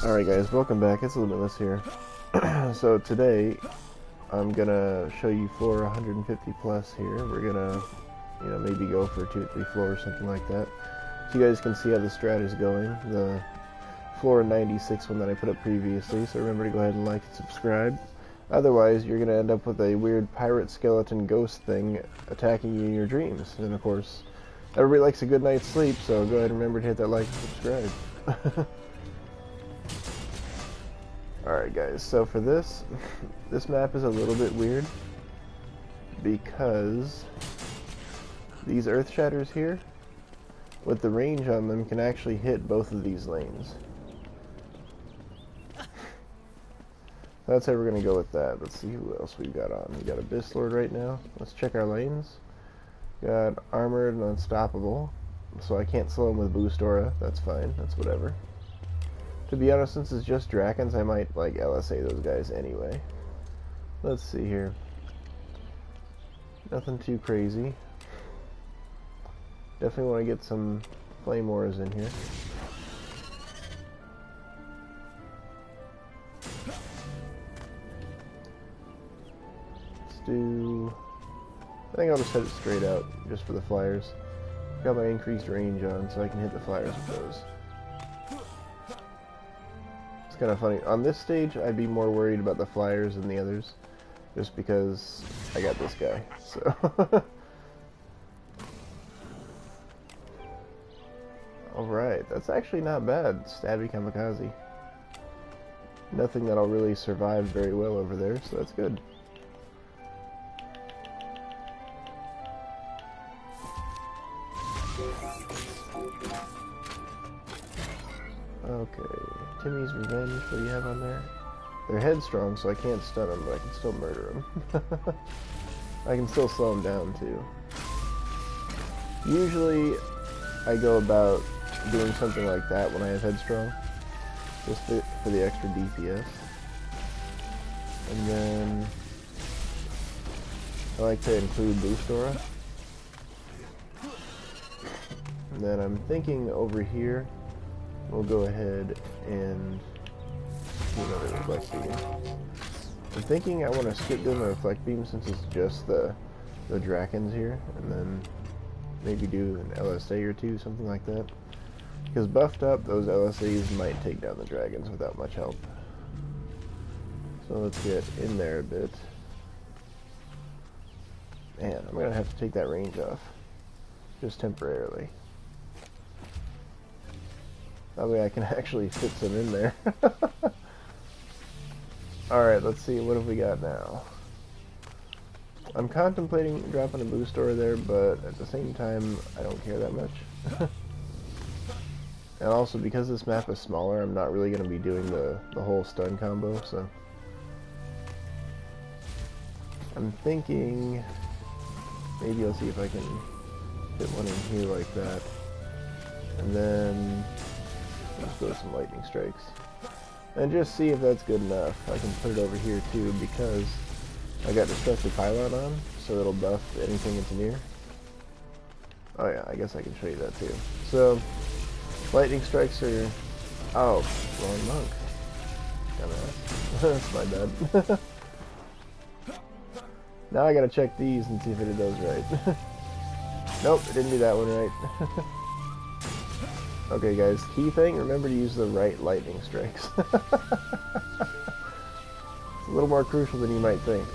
Alright guys, welcome back. It's Limitless here. So today I'm gonna show you floor 150 plus here. We're gonna, maybe go for 2 or 3 floors, something like that. So you guys can see how the strat is going. The floor 96 one that I put up previously, so remember to go ahead and like and subscribe. Otherwise, you're gonna end up with a weird pirate skeleton ghost thing attacking you in your dreams. And of course, everybody likes a good night's sleep, so go ahead and remember to hit that like and subscribe. Alright guys, so for this map is a little bit weird because these earth shatters here, with the range on them, can actually hit both of these lanes. That's how we're going to go with that. Let's see who else we've got on. We got Abyss Lord right now. Let's check our lanes. Got Armored and Unstoppable, so I can't slow him with Boost Aura. That's fine, that's whatever. To be honest, since it's just Drakons, I might, like, LSA those guys anyway. Let's see here. Nothing too crazy. Definitely want to get some Flame Auras in here. Let's do... I think I'll just set it straight out, just for the flyers. Got my increased range on, so I can hit the flyers with those. It's kind of funny. On this stage, I'd be more worried about the flyers than the others, just because I got this guy, so... Alright, that's actually not bad. Stabby Kamikaze. Nothing that'll really survive very well over there, so that's good. Okay, Timmy's Revenge, what do you have on there? They're headstrong, so I can't stun them, but I can still murder them. I can still slow them down, too. Usually, I go about doing something like that when I have headstrong, just for the extra DPS. And then, I like to include Boost Aura. And then I'm thinking over here, we'll go ahead and do another Reflect Beam. I'm thinking I want to skip doing the Reflect Beam since it's just the Drakons here, and then maybe do an LSA or two, something like that. Because buffed up, those LSAs might take down the dragons without much help. So let's get in there a bit. Man, I'm going to have to take that range off. Just temporarily. That way I can actually fit some in there. Alright, let's see, what have we got now? I'm contemplating dropping a Boost Aura there, but at the same time, I don't care that much. And also, because this map is smaller, I'm not really going to be doing the whole stun combo, so... I'm thinking... Maybe I'll see if I can fit one in here like that. And then... Let's go with some lightning strikes. And just see if that's good enough. I can put it over here too because I got Destructive Pylon on, so it'll buff anything it's near. Oh yeah, I guess I can show you that too. So, lightning strikes are... Oh, wrong monk. Dumbass. That's my bad. Now I gotta check these and see if it did those right. Nope, it didn't do that one right. Okay guys, key thing, remember to use the right lightning strikes. It's a little more crucial than you might think.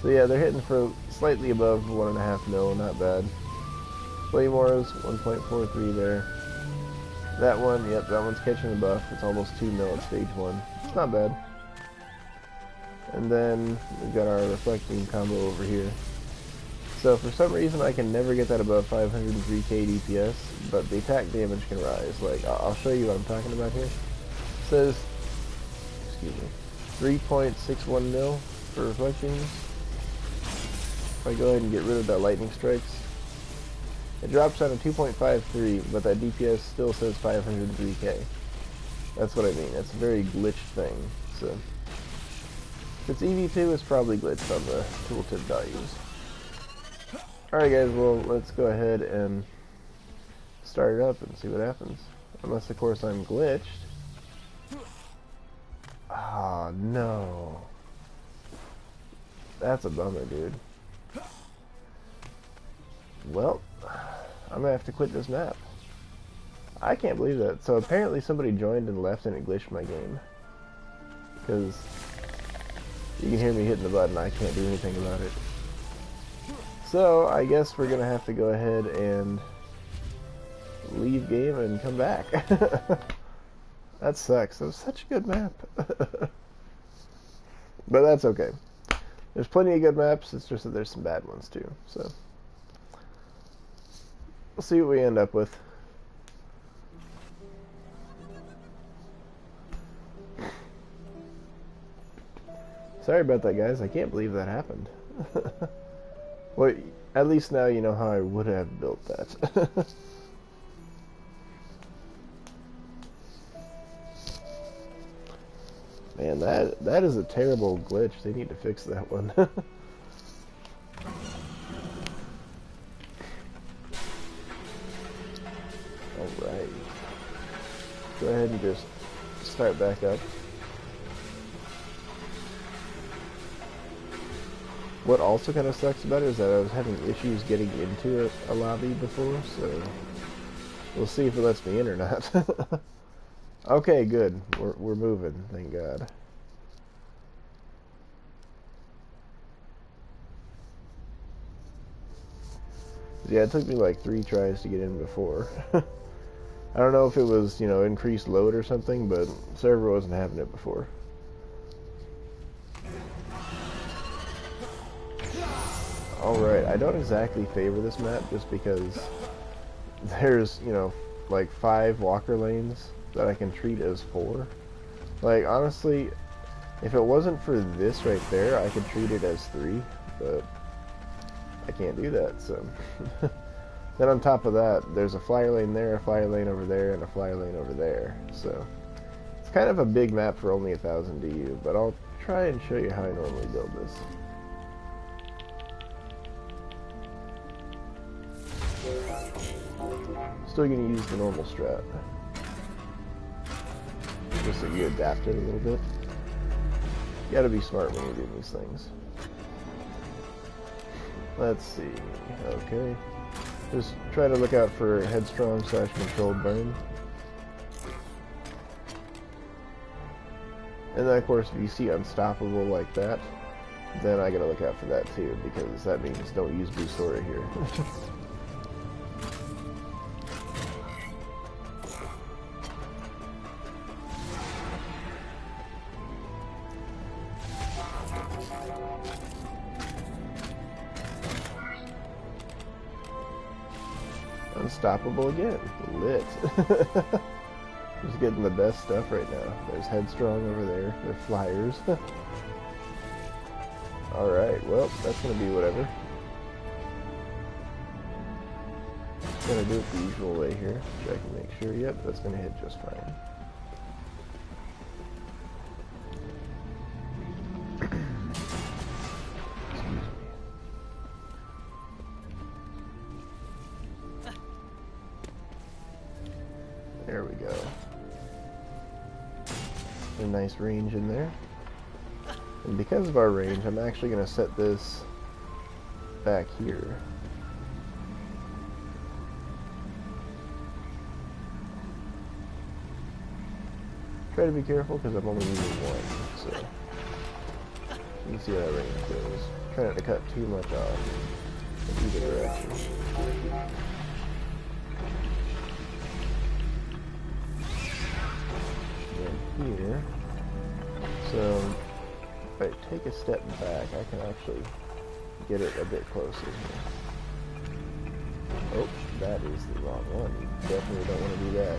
So yeah, they're hitting for slightly above 1.5 mil, not bad. Flame Auras, 1.43 there. That one, yep, that one's catching the buff. It's almost 2 mil at stage 1. It's not bad. And then we've got our Reflecting combo over here. So for some reason I can never get that above 503k DPS, but the attack damage can rise. Like, I'll show you what I'm talking about here. It says, excuse me, 3.61 mil for reflections. If I go ahead and get rid of that lightning strikes, it drops down to 2.53, but that DPS still says 503k. That's what I mean. It's a very glitched thing. So if it's EV2, it's probably glitched on the tooltip values. Alright guys, well, let's go ahead and start it up and see what happens. Unless, of course, I'm glitched. no. That's a bummer, dude. Well, I'm gonna have to quit this map. I can't believe that. So apparently somebody joined and left and it glitched my game. Because you can hear me hitting the button, I can't do anything about it. So I guess we're gonna have to go ahead and leave game and come back. That sucks. That was such a good map. But that's okay. There's plenty of good maps, it's just that there's some bad ones too. So we'll see what we end up with. Sorry about that, guys. I can't believe that happened. Well, at least now you know how I would have built that. Man, that is a terrible glitch. They need to fix that one. Alright. Go ahead and just start back up. What also kind of sucks about it is that I was having issues getting into a lobby before, so we'll see if it lets me in or not. Okay, good. We're moving, thank God. Yeah, it took me like 3 tries to get in before. I don't know if it was, you know, increased load or something, but server wasn't having it before. Alright, I don't exactly favor this map just because there's, you know, like 5 walker lanes that I can treat as 4. Like, honestly, if it wasn't for this right there, I could treat it as 3, but I can't do that, so. Then on top of that, there's a flyer lane there, a flyer lane over there, and a flyer lane over there, so. It's kind of a big map for only 1000 DU, but I'll try and show you how I normally build this. Still going to use the normal strat. Just so you adapt it a little bit. You gotta be smart when you're doing these things. Let's see. Okay. Just try to look out for headstrong / controlled burn. And then of course if you see unstoppable like that, then I gotta look out for that too, because that means don't use boost aura here. Unstoppable again. Lit. Just getting the best stuff right now. There's headstrong over there. They're flyers. Alright, well, that's gonna be whatever. Gonna do it the usual way here. Check and make sure. Yep, that's gonna hit just fine. There we go. A nice range in there. And because of our range, I'm actually going to set this back here. Try to be careful because I'm only using one, so you can see how that range goes. Try not to cut too much off in either direction. Here, so if I take a step back, I can actually get it a bit closer here. Oh, that is the wrong one. You definitely don't want to do that.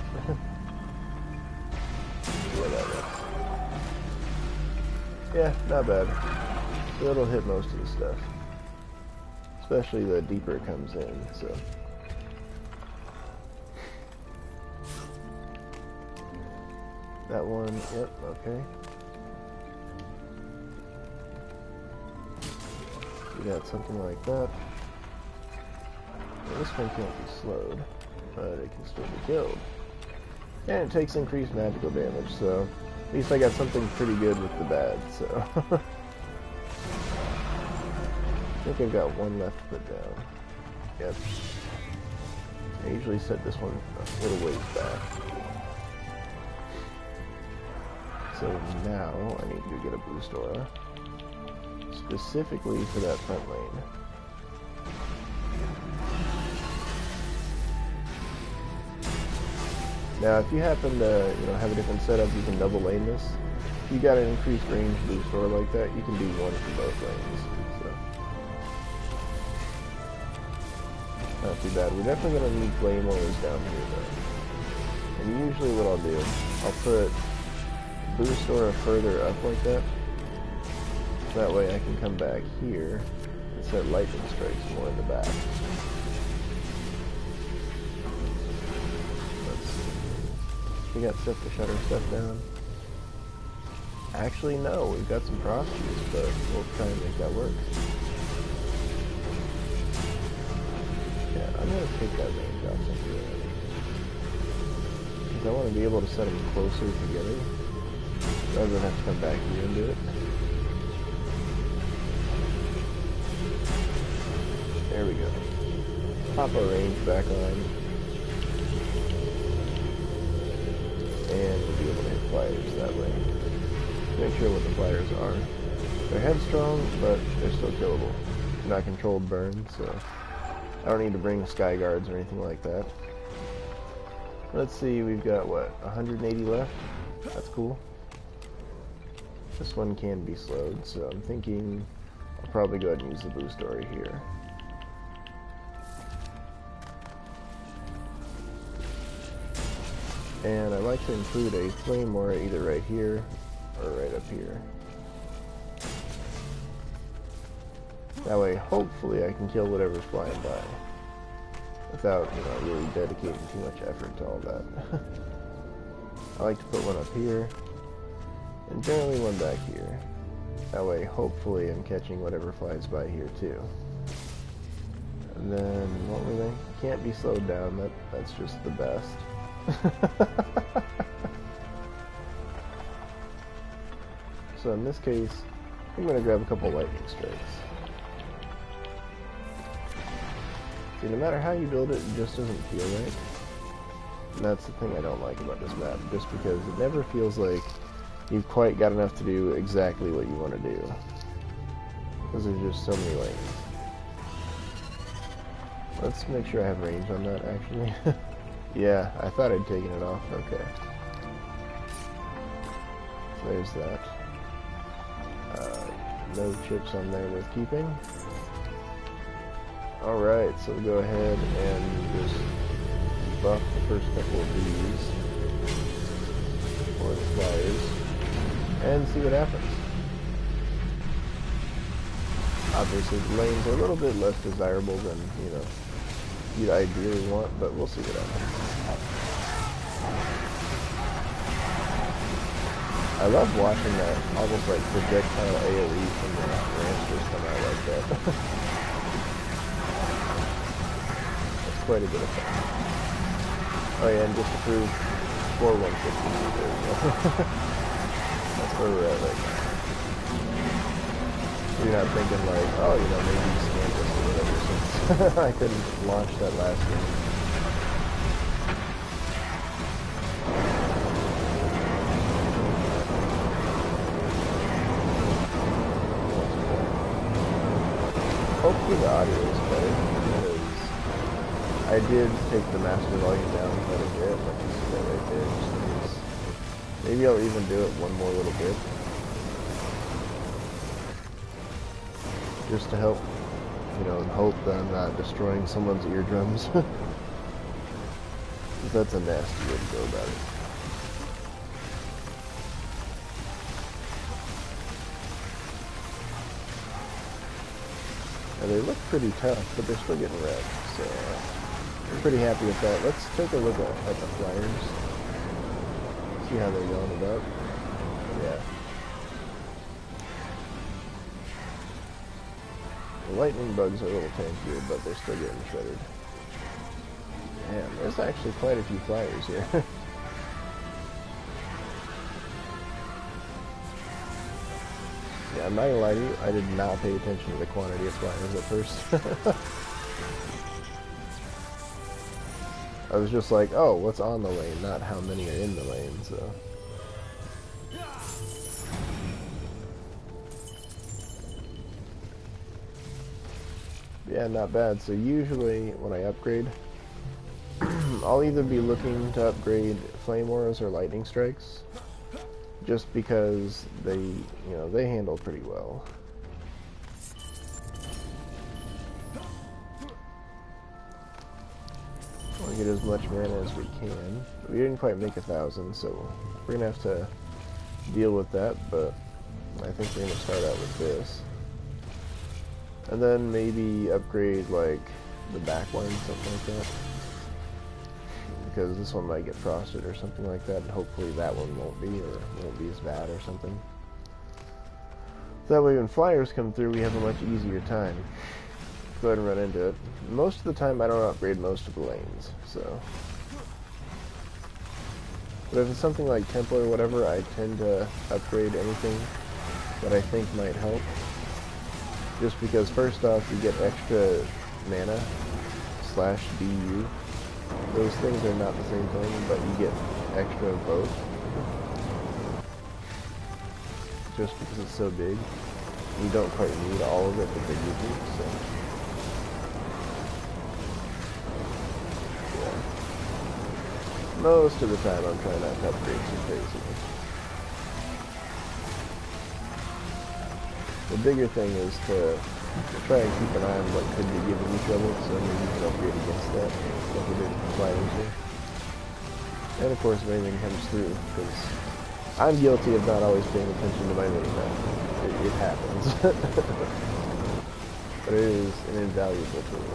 See how that looks. Yeah, not bad. So it'll hit most of the stuff, especially the deeper it comes in. So. That one, yep, okay. We got something like that. Well, this one can't be slowed, but it can still be killed. And it takes increased magical damage, so least I got something pretty good with the bad, so. I think I've got one left to put down. Yep. I usually set this one a little ways back. So now I need to get a boost aura, specifically for that front lane. Now if you happen to, have a different setup, you can double lane this. If you got an increased range boost aura like that, you can do one from both lanes. So not too bad. We're definitely going to need flame orders down here though. And usually what I'll do, I'll put boost aura further up like that. That way I can come back here and set lightning strikes more in the back. Let's see. We got stuff to shut our stuff down. Actually, no, we've got some cross juice, but we'll try and make that work. Yeah, I'm going to take that range off something. Because I want to be able to set them closer together, rather than have to come back here and do it. There we go. Pop our range back on. And we'll be able to hit flyers that way. Make sure what the flyers are. They're headstrong, but they're still killable. They're not controlled burn, so I don't need to bring sky guards or anything like that. Let's see, we've got what, 180 left? That's cool. This one can be slowed, so I'm thinking I'll probably go ahead and use the boost aura here. And I like to include a flame aura either right here or right up here. That way, hopefully, I can kill whatever's flying by without, really dedicating too much effort to all that. I like to put one up here, and generally one back here. That way, hopefully, I'm catching whatever flies by here too. And then, what were they? Can't be slowed down. That's just the best. So in this case, I'm going to grab a couple lightning strikes. See, no matter how you build it, it just doesn't feel right. And that's the thing I don't like about this map, just because it never feels like you've quite got enough to do exactly what you want to do. Because there's just so many lanes. Let's make sure I have range on that, actually. Yeah, I thought I'd taken it off. Okay. So there's that. No chips on there worth keeping. Alright, so we'll go ahead and just buff the first couple of these for the flyers and see what happens. Obviously the lanes are a little bit less desirable than, you'd ideally want, but we'll see what happens. I love watching that almost like projectile AoE from the ranchers come out like that. That's quite a bit of fun. Oh yeah, and just to prove 4150, there we go. That's where we're at right now. You're not thinking like, oh, maybe you scanned this or whatever since I couldn't launch that last game. Hopefully the audio is better, because I did take the master volume down quite a bit, like you see that right there, just in case. Maybe I'll even do it one more little bit. Just to help, and hope that I'm not destroying someone's eardrums. That's a nasty way to go about it. Now they look pretty tough, but they're still getting wrecked, so I'm pretty happy with that. Let's take a look at the flyers. See how they're going about. Yeah. The lightning bugs are a little tankier, but they're still getting shredded. Man, there's actually quite a few flyers here. I'm not gonna lie to you, I did not pay attention to the quantity of flyers at first. I was just like, oh, what's on the lane, not how many are in the lane, so. Yeah, not bad. So usually when I upgrade, I'll either be looking to upgrade Flame Auras or Lightning Strikes, just because they, they handle pretty well. I want to get as much mana as we can. We didn't quite make 1,000, so we're gonna have to deal with that, but I think we're gonna start out with this. And then maybe upgrade, like, the back line, something like that. Because this one might get frosted or something like that, and hopefully that one won't be, or won't be as bad or something. That way when flyers come through, we have a much easier time. Go ahead and run into it. Most of the time, I don't upgrade most of the lanes, so. But if it's something like Temple or whatever, I tend to upgrade anything that I think might help. Just because first off, you get extra mana / DU. Those things are not the same thing, but you get extra of both. Just because it's so big. You don't quite need all of it that they give you, so. Yeah. Most of the time I'm trying not to upgrade too crazy. The bigger thing is to try and keep an eye on what could be giving you trouble, so maybe you can upgrade against that, like we did flying here. And of course, if anything comes through, because I'm guilty of not always paying attention to my mini-map. It happens. But it is an invaluable tool.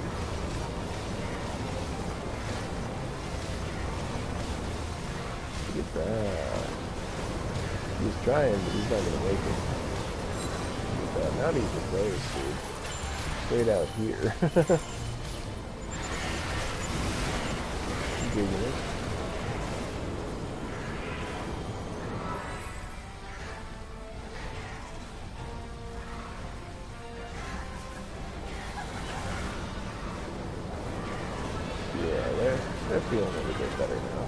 Look at that. He's trying, but he's not going to make it. Not even close, dude. Straight out here. Digging it. Yeah, they're feeling a little bit better now.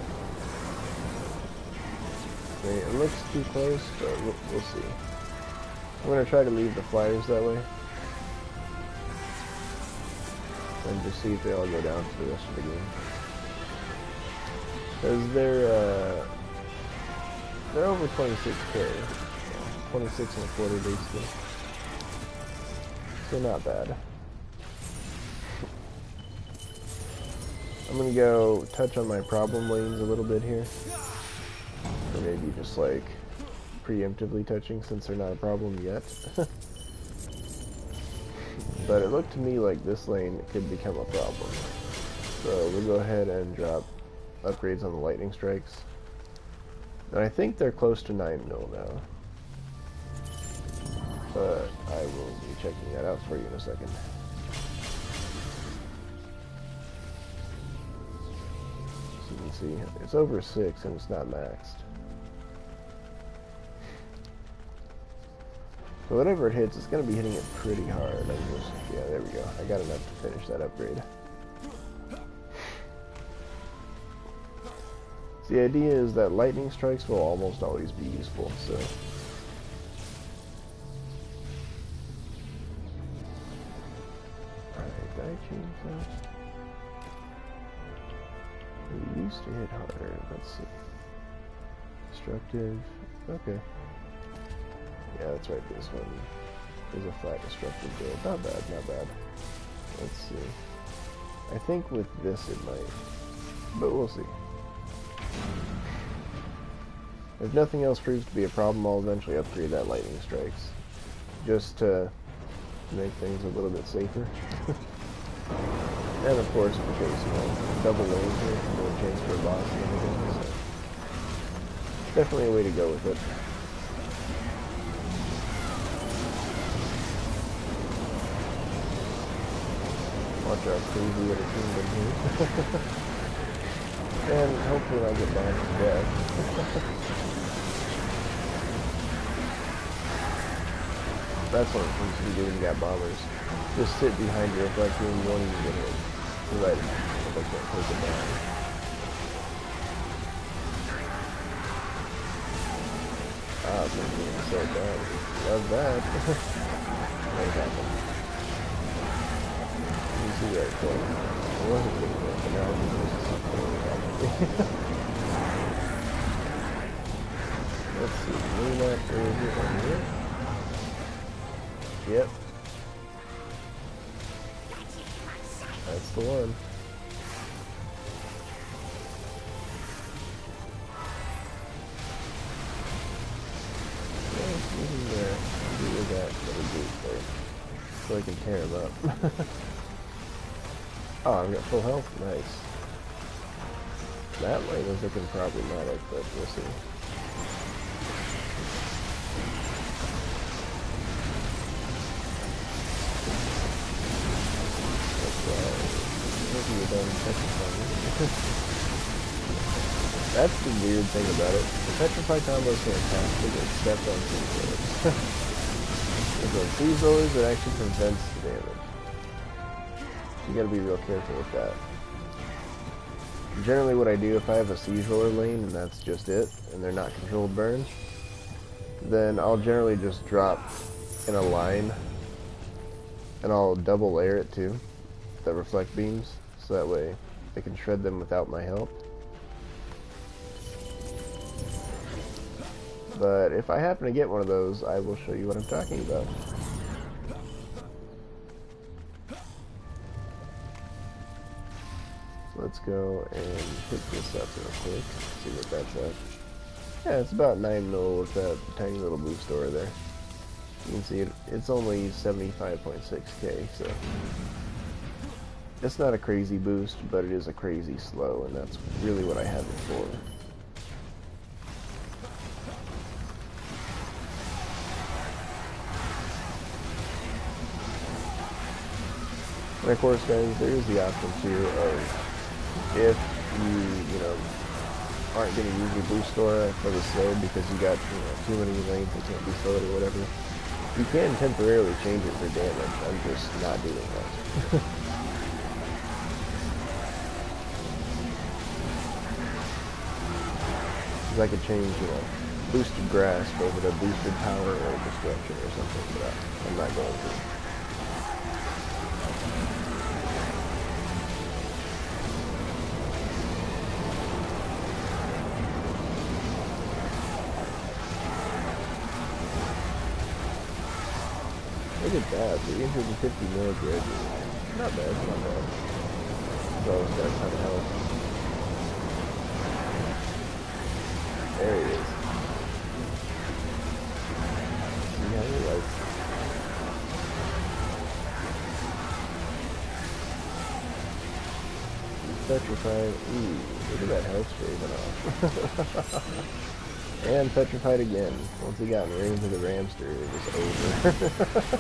I mean, it looks too close, but we'll see. I'm going to try to leave the flyers that way. And just see if they all go down for the rest of the game. Because they're over 26k. 26 and a quarter basically. So not bad. I'm going to go touch on my problem lanes a little bit here. Or maybe just like preemptively touching since they're not a problem yet. But it looked to me like this lane could become a problem. So we'll go ahead and drop upgrades on the lightning strikes. And I think they're close to 9 mil now. But I will be checking that out for you in a second. So you can see it's over 6 and it's not maxed. So whatever it hits, it's going to be hitting it pretty hard. Yeah, there we go. I got enough to finish that upgrade. So the idea is that lightning strikes will almost always be useful, so. Alright, did I change that? It used to hit harder. Let's see. Destructive. Okay. Yeah, that's right, this one is a flat destructive build. Not bad, not bad. Let's see. I think with this it might, but we'll see. If nothing else proves to be a problem, I'll eventually upgrade that lightning strikes. Just to make things a little bit safer. And of course, because, double lanes here, no chance for a boss and everything, so. Definitely a way to go with it. Watch our crazy little kingdom here. And hopefully I'll get banned to death. That's what you do when you got bombers. Just sit behind your reflector and you won't even get hit. Right. If I can't take it down. Ah, it's getting so bad. Love that. What happened? You see that thing? I wasn't getting it, but now I can just see it. Let's see. Moonlight is on here. Yep. That's the one. Do that little boost there. So I can tear him up. Oh, I've got full health. Nice. That lane is looking problematic, but we'll see. That's the weird thing about it. The Petrify combo is fantastic, except on Siege Rollers. Because on Siege Rollers, it actually prevents the damage. You gotta be real careful with that. Generally what I do, if I have a Siege Roller lane, and that's just it, and they're not controlled burns, then I'll generally just drop in a line, and I'll double layer it too, that reflect beams, so that way I can shred them without my help. But if I happen to get one of those, I will show you what I'm talking about. So let's go and pick this up real quick, see what that's at. Yeah, it's about 9 mil with that tiny little boost over there. You can see it's only 75.6k, so it's not a crazy boost, but it is a crazy slow, and that's really what I have it for. And of course, guys, there is the option too of if you know, aren't going to use your boost aura for the slow because you got too many lanes that can't be slowed or whatever, you can temporarily change it for damage. I'm just not doing that. Because I could change, boosted grasp over to boosted power or destruction or something, but I'm not going to. Look at that, 350 mil grid. Not bad, not bad. So it's got a ton of health. There it is. See how you like. Petrified. Ooh, look at that health shaving off. And petrified again. Once he got in range of the Ramster, it was over.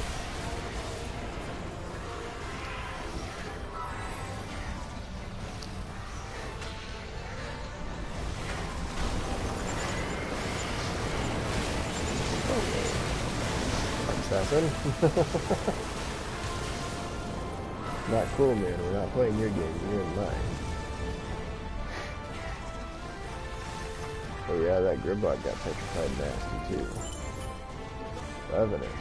Assassin. Not cool, man. We're not playing your game. You're in mine. Oh yeah, that Gribbot got petrified nasty too. Loving it.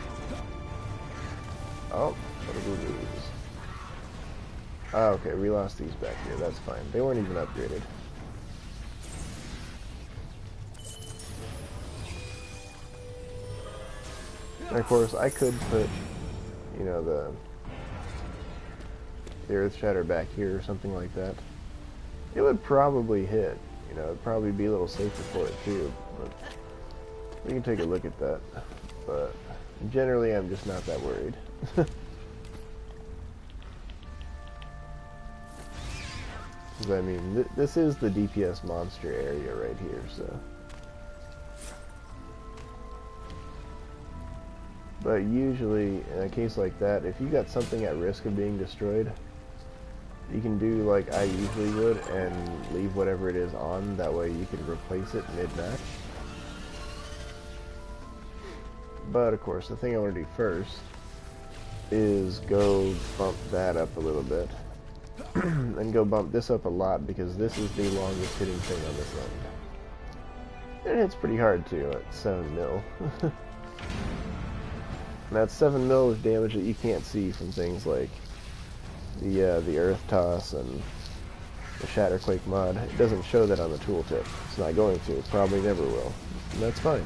Oh, what did we lose? Oh, okay, we lost these back here. That's fine. They weren't even upgraded. And of course, I could put, the Earth Shatter back here or something like that. It would probably hit. It'd probably be a little safer for it too, but we can take a look at that. But generally, I'm just not that worried. Because I mean, this is the DPS monster area right here, so. But usually, in a case like that, if you got something at risk of being destroyed, you can do like I usually would and leave whatever it is on, that way you can replace it mid-match. But of course, the thing I want to do first is go bump that up a little bit. And go bump this up a lot because this is the longest hitting thing on this lane. And it hits pretty hard too at 7 mil. And that's 7 mil of damage that you can't see from things like the Earth Toss and the Shatterquake mod. It doesn't show that on the tooltip. It's not going to. It probably never will. And that's fine.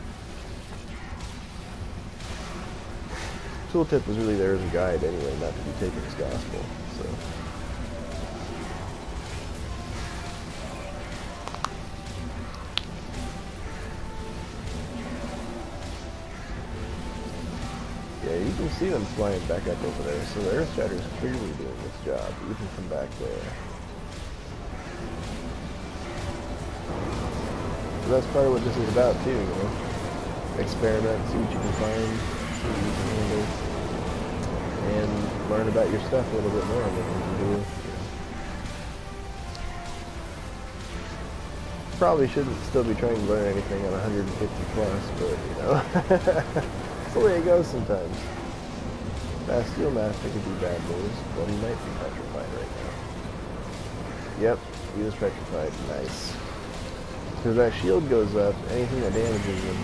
Tooltip was really there as a guide anyway, not to be taken as gospel. So. Yeah, you can see them flying back up over there, so the Earth Shatter is clearly doing its job, even from back there. So that's part of what this is about too, you know? Experiment, see what you can find, see what you can handle, and learn about your stuff a little bit more, what you can do, you know. Probably shouldn't still be trying to learn anything on 150 plus, but, you know. That's the way it goes sometimes. Steel Master could be bad news, but he might be petrified right now. Yep, he was petrified. Nice. Because that shield goes up, anything that damages him,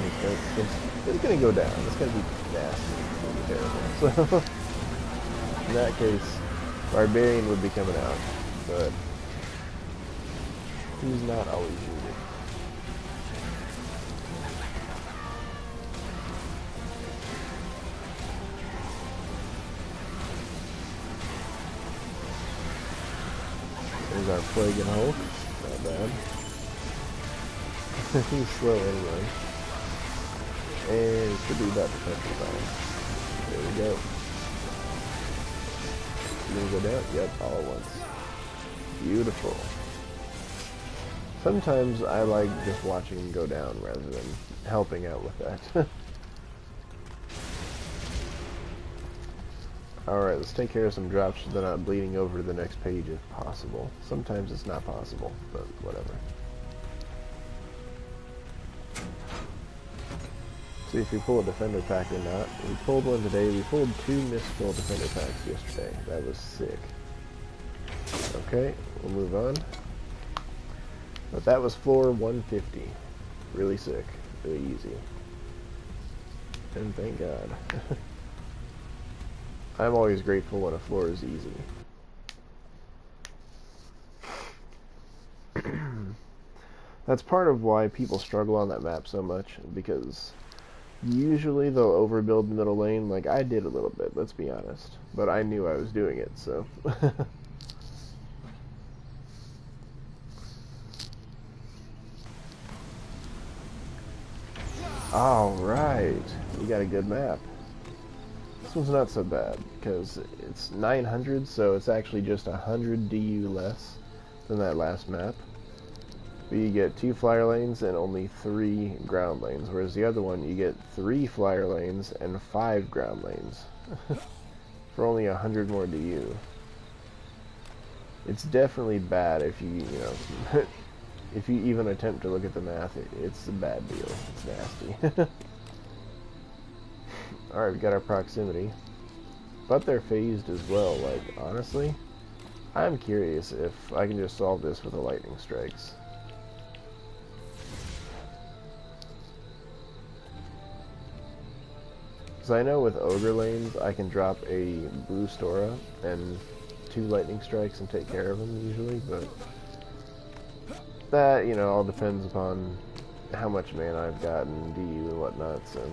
it's going to go down. It's going to be nasty. It's going to be terrible. So, in that case, Barbarian would be coming out, but he's not always needed. There's our Plague and Hulk. Not bad. He's slow anyway. And should be about to petrify. There we go. You gonna go down? Yep, all at once. Beautiful. Sometimes I like just watching him go down rather than helping out with that. Alright, let's take care of some drops so they're not bleeding over to the next page if possible. Sometimes it's not possible, but whatever. See if we pull a defender pack or not. We pulled one today. We pulled 2 misfill defender packs yesterday. That was sick. Okay, we'll move on. But that was floor 150. Really sick. Really easy. And thank God. I'm always grateful when a floor is easy. That's part of why people struggle on that map so much, because usually they'll overbuild the middle lane, like I did a little bit, let's be honest. But I knew I was doing it, so. Alright, we got a good map. This one's not so bad, because it's 900, so it's actually just 100 DU less than that last map. But you get 2 flyer lanes and only 3 ground lanes, whereas the other one you get 3 flyer lanes and 5 ground lanes for only 100 more DU. It's definitely bad if you know, if you even attempt to look at the math. It's a bad deal. It's nasty. Alright, we got our proximity. But they're phased as well. Like, honestly, I'm curious if I can just solve this with the lightning strikes. Because I know with ogre lanes, I can drop a blue Stora and 2 lightning strikes and take care of them usually, but that, you know, all depends upon how much mana I've got and DU and whatnot, so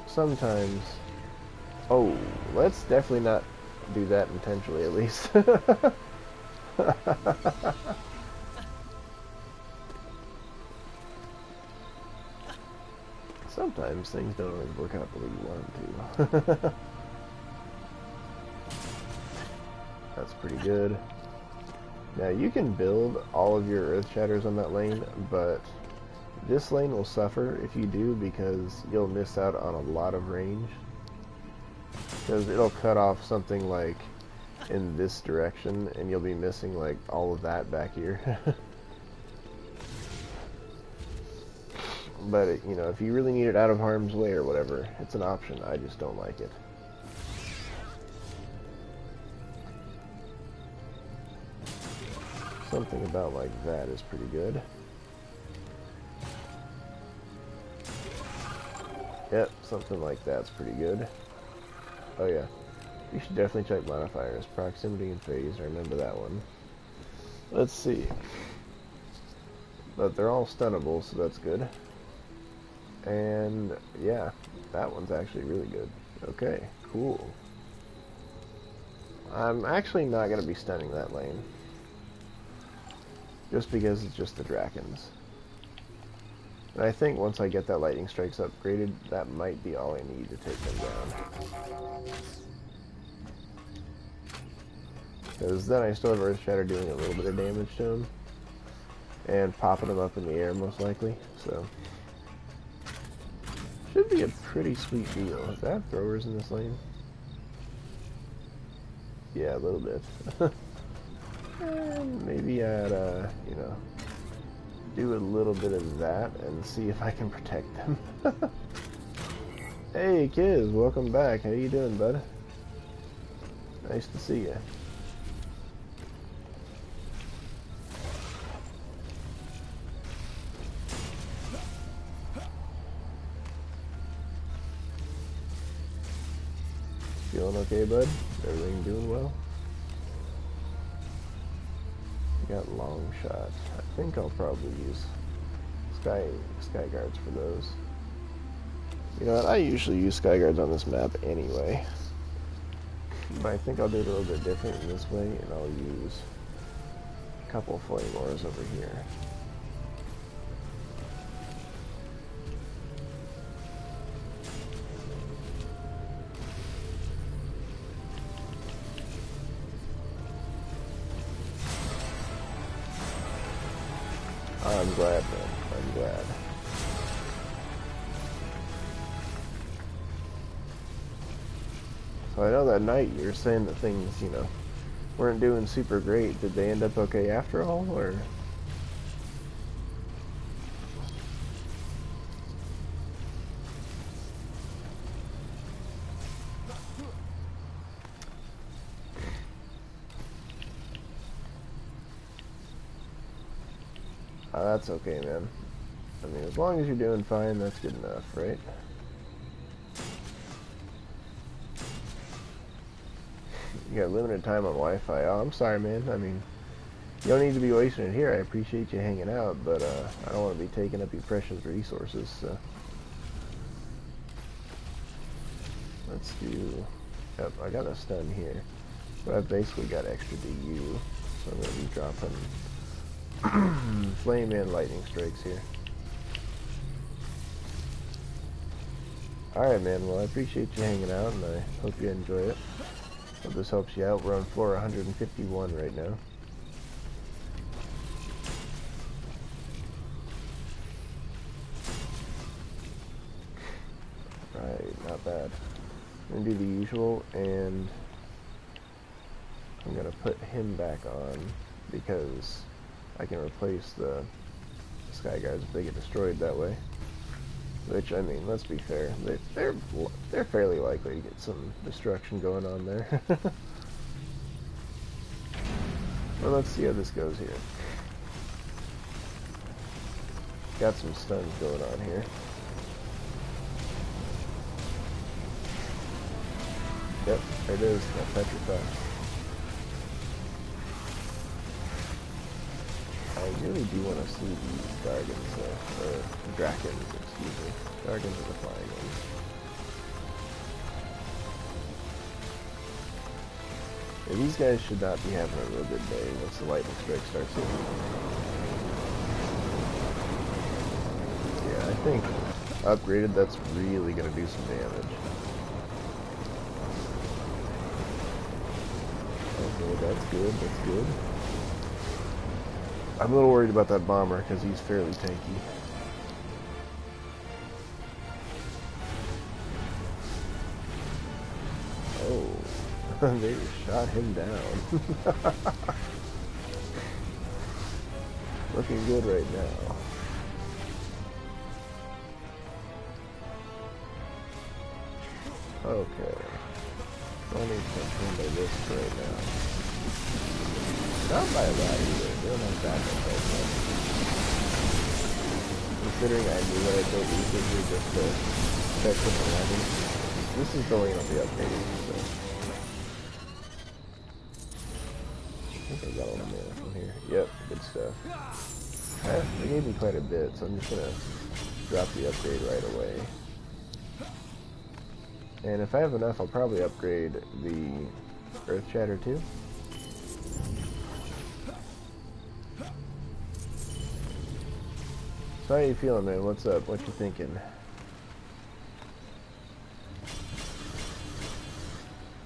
sometimes... Oh, let's definitely not do that intentionally, at least. Sometimes things don't always work out the way you want them to. That's pretty good. Now you can build all of your Earth Shatters on that lane, but this lane will suffer if you do, because you'll miss out on a lot of range. Because it'll cut off something like in this direction, and you'll be missing like all of that back here. But, you know, if you really need it out of harm's way or whatever, it's an option. I just don't like it. Something about like that is pretty good. Yep, something like that's pretty good. Oh yeah, you should definitely check modifiers. Proximity and phase, I remember that one. Let's see. But they're all stunnable, so that's good. And yeah, that one's actually really good. Okay, cool. I'm actually not going to be stunning that lane. Just because it's just the Drakens. And I think once I get that Lightning Strikes upgraded, that might be all I need to take them down. Because then I still have Earth Shatter doing a little bit of damage to him. And popping him up in the air, most likely. So, should be a pretty sweet deal. Is that throwers in this lane? Yeah, a little bit. And maybe I'd, you know, do a little bit of that and see if I can protect them. Hey, Kiz, welcome back. How you doing, bud? Nice to see you. Feeling okay, bud? Everything doing well? Got long shot. I think I'll probably use sky guards for those. You know what? I usually use sky guards on this map anyway, but I think I'll do it a little bit different in this way, and I'll use a couple flame ores over here. I'm glad, man. I'm glad. So I know that night you were saying that things, you know, weren't doing super great. Did they end up okay after all, or? That's okay, man. I mean, as long as you're doing fine, that's good enough, right? You got limited time on Wi-Fi. Oh, I'm sorry, man. I mean, you don't need to be wasting it here. I appreciate you hanging out, but I don't want to be taking up your precious resources, so. Let's do... Yep, I got a stun here. But I've basically got extra DU, so I'm going to be dropping flame and lightning strikes here. Alright, man. Well, I appreciate you hanging out, and I hope you enjoy it. Hope this helps you out. We're on floor 151 right now. Right, not bad. I'm going to do the usual, and I'm going to put him back on because I can replace the sky guards if they get destroyed that way. Which, I mean, let's be fair, they're fairly likely to get some destruction going on there. Well, let's see how this goes here. Got some stuns going on here. Yep, there it is, that petrify. I really do want to see these Gargans, or Drakens, excuse me. Gargans are the flying ones. Yeah, these guys should not be having a real good day once the lightning strike starts hitting. Yeah, I think upgraded, that's really going to do some damage. Okay, that's good, that's good. I'm a little worried about that bomber because he's fairly tanky. Oh, they shot him down. Looking good right now. Okay. So I need something by this right now. Not by a lot either. They don't have that much right now. Considering I knew that I built these here just to check what I'm having. This is the lane I'll be updating, so. I think I got all the mana from here. Yep, good stuff. They gave me quite a bit, so I'm just gonna drop the upgrade right away. And if I have enough, I'll probably upgrade the Earth Shatter too. So how you feeling, man? What's up? What you thinking?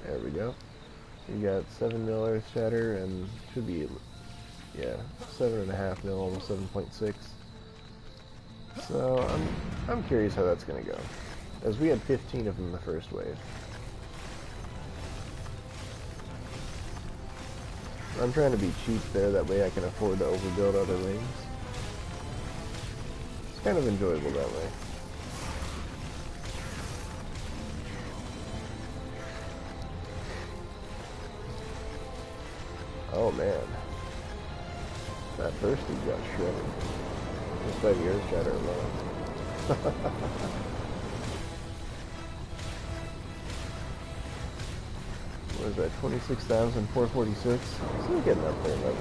There we go. You got 7 mil Earth Shatter and should be, yeah, 7.5 mil, almost 7.6. So I'm curious how that's gonna go, as we had 15 of them the first wave. I'm trying to be cheap there, that way I can afford to overbuild other lanes. It's kind of enjoyable that way. Oh man, that first he got shredded just by the Earth Shatter alone. What is that, 26,446? Still getting up there, not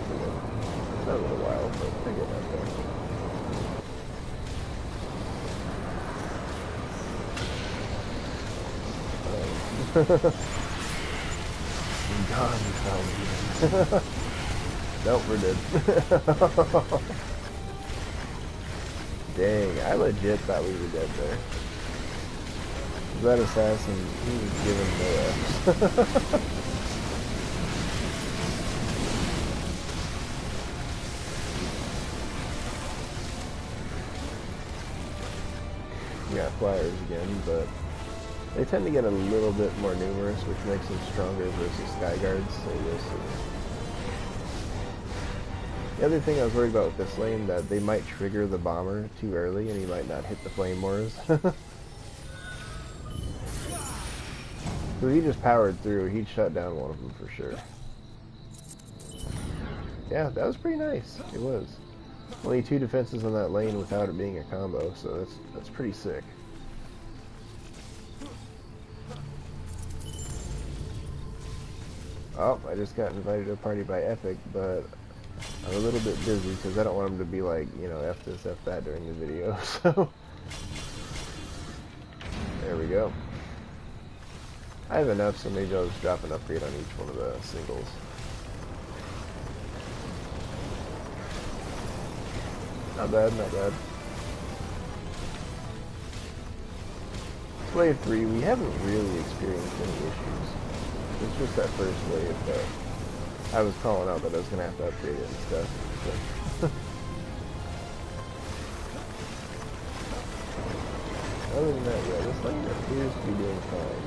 a little while, but they're getting up there. Gone, found. Nope, we're dead. Dang, I legit thought we were dead there. That assassin, he was giving no F's. Yeah, flyers again, but they tend to get a little bit more numerous, which makes them stronger versus sky guards, so we'll see. The other thing I was worried about with this lane, that they might trigger the bomber too early and he might not hit the flame wars. So he just powered through, he'd shut down one of them for sure. Yeah, that was pretty nice. It was. Only 2 defenses on that lane without it being a combo, so that's pretty sick. Oh, I just got invited to a party by Epic, but I'm a little bit busy because I don't want them to be like, you know, F this, F that during the video, so. There we go. I have enough, so maybe I'll just drop an upgrade on each one of the singles. Not bad, not bad. Wave 3, we haven't really experienced any issues. It's just that first wave that I was calling out that I was going to have to upgrade it and stuff. So. Other than that, yeah, this lane appears to be doing fine.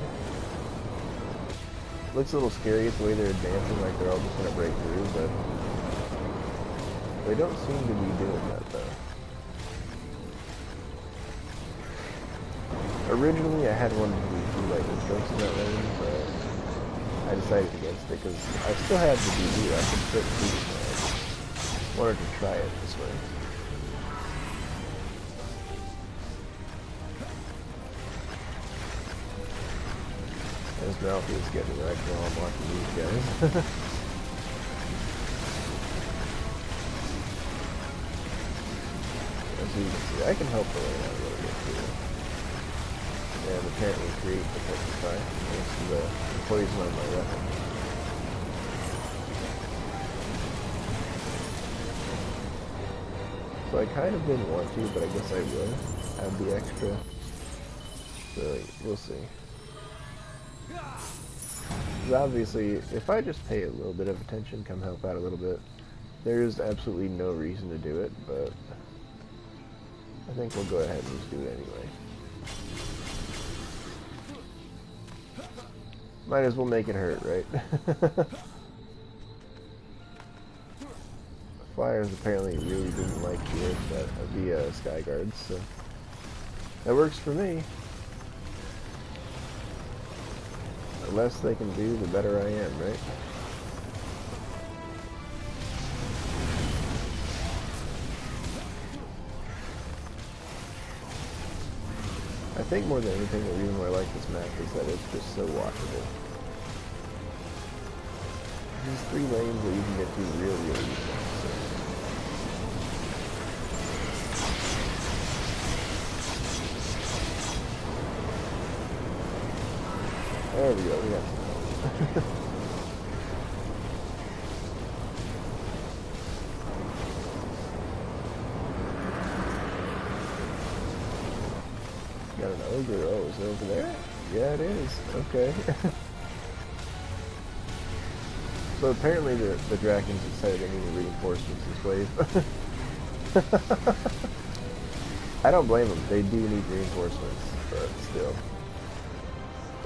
Looks a little scary, it's the way they're advancing, like they're all just going to break through, but they don't seem to be doing that, though. Originally, I had one of the lightning strokes in that lane, but I decided against it, because I still had the DB, I could fit through, so I wanted to try it this way. As Ralphie is getting wrecked while I'm watching these guys. As you can see, I can help the lane out a little bit too. And apparently create the petrify thanks to the poison on my weapon. So I kind of didn't want to, but I guess I will have the extra. So we'll see. Obviously, if I just pay a little bit of attention, come help out a little bit, there's absolutely no reason to do it, but I think we'll go ahead and just do it anyway. Might as well make it hurt, right? Flyers apparently really didn't like the Sky Guards, so that works for me. less they can do, the better I am, right? I think more than anything, the reason why I like this map is that it's just so watchable. There's 3 lanes that you can get to real easy. So. There we go, we got some. Got an ogre. Oh, is it over there? Yeah, it is. Okay. So apparently the Drakens decided they needed reinforcements this wave. I don't blame them. They do need reinforcements, but still.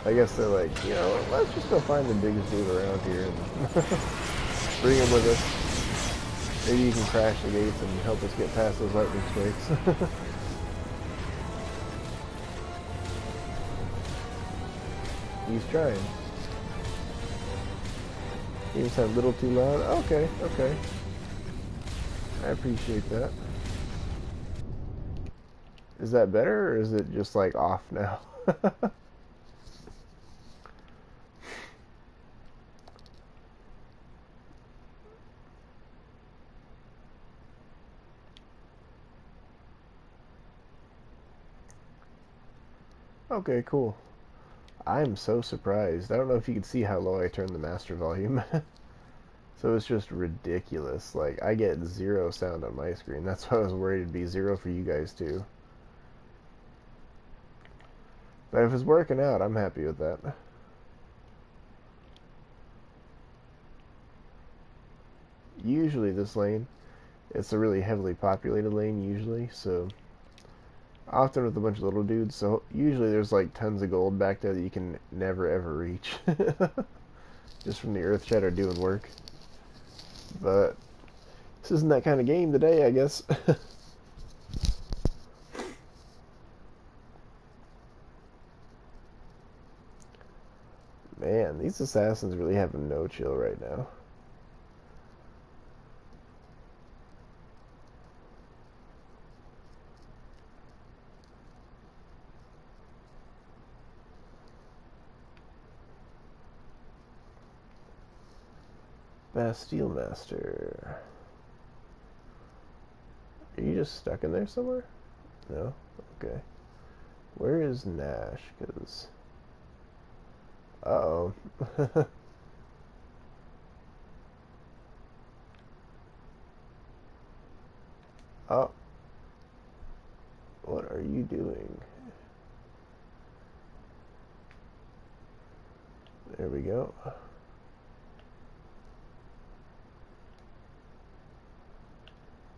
I guess they're like, you know, let's just go find the biggest dude around here and bring him with us. Maybe you can crash the gates and help us get past those lightning strikes. He's trying. You sound a little too loud. Okay, okay. I appreciate that. Is that better, or is it just like off now? Okay, cool. I'm so surprised. I don't know if you can see how low I turned the master volume. So it's just ridiculous. Like, I get 0 sound on my screen. That's why I was worried it'd be 0 for you guys too. But if it's working out, I'm happy with that. Usually this lane, it's a really heavily populated lane usually, so often with a bunch of little dudes, so usually there's like tons of gold back there that you can never ever reach. Just from the earth shatter doing work. But this isn't that kind of game today, I guess. Man, these assassins really have no chill right now. Bastille Master. Are you just stuck in there somewhere? No? Okay. Where is Nash? Because... Uh-oh. Oh. What are you doing? There we go.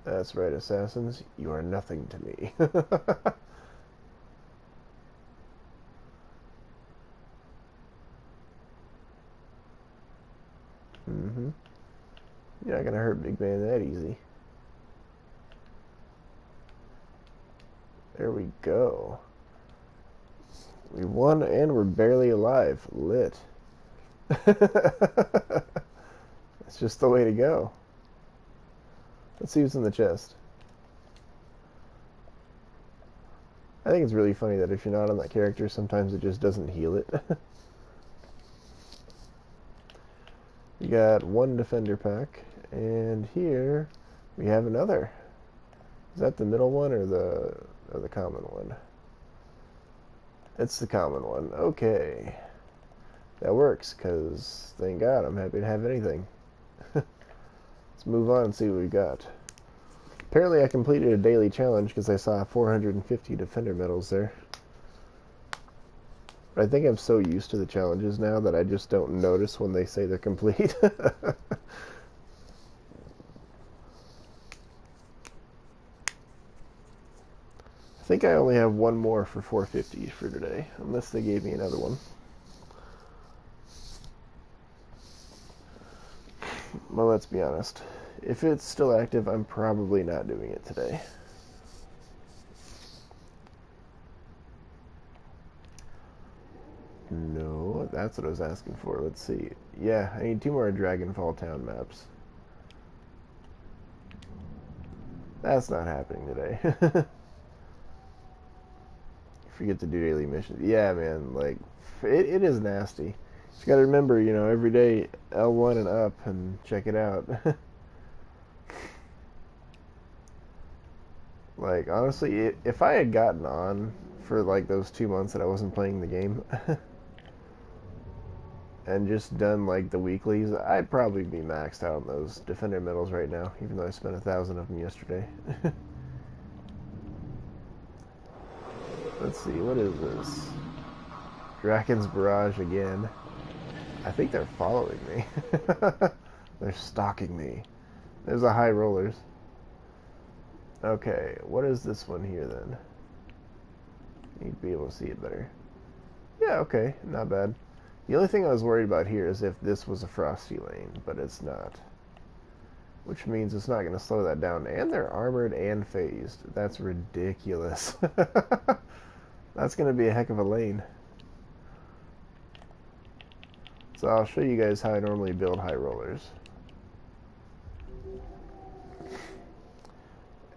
That's right, assassins. You are nothing to me. Mm-hmm. You're not gonna hurt Big Man that easy. There we go. We won and we're barely alive. Lit. That's just the way to go. Let's see what's in the chest. I think it's really funny that if you're not on that character, sometimes it just doesn't heal it. We got 1 defender pack, and here we have another. Is that the middle one or the common one? It's the common one. Okay. That works, because thank God I'm happy to have anything. Let's move on and see what we got. Apparently I completed a daily challenge because I saw 450 defender medals there. But I think I'm so used to the challenges now that I just don't notice when they say they're complete. I think I only have 1 more for 450 for today, unless they gave me another one. Well, let's be honest. If it's still active, I'm probably not doing it today. No, That's what I was asking for. Let's see. Yeah, I need 2 more Dragonfall Town maps. That's not happening today. Forget to do daily missions. Yeah, man, like, it is nasty. Just gotta remember, you know, every day L1 and up and check it out. Like, honestly, if I had gotten on for, like, those 2 months that I wasn't playing the game and just done, like, the weeklies, I'd probably be maxed out on those Defender medals right now, even though I spent 1,000 of them yesterday. Let's see, what is this? Draken's Barrage again. I think they're following me. They're stalking me. There's the high rollers. Okay, what is this one here then? Need to be able to see it better. Yeah, okay, not bad. The only thing I was worried about here is if this was a frosty lane, but it's not. Which means it's not going to slow that down. And they're armored and phased. That's ridiculous. That's going to be a heck of a lane. So I'll show you guys how I normally build high rollers.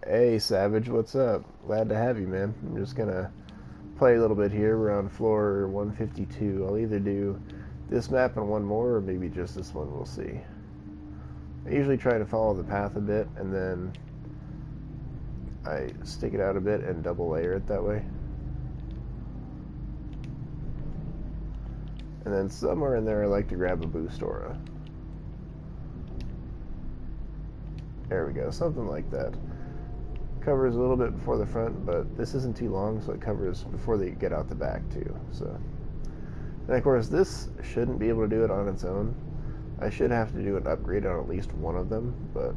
Hey, Savage, what's up? Glad to have you, man. I'm just going to play a little bit here. We're on floor 152. I'll either do this map and one more, or maybe just this one. We'll see. I usually try to follow the path a bit, and then I stick it out a bit and double layer it that way. And then somewhere in there I like to grab a boost aura. There we go, something like that. Covers a little bit before the front, but this isn't too long, so it covers before they get out the back too. So, and of course this shouldn't be able to do it on its own. I should have to do an upgrade on at least one of them, but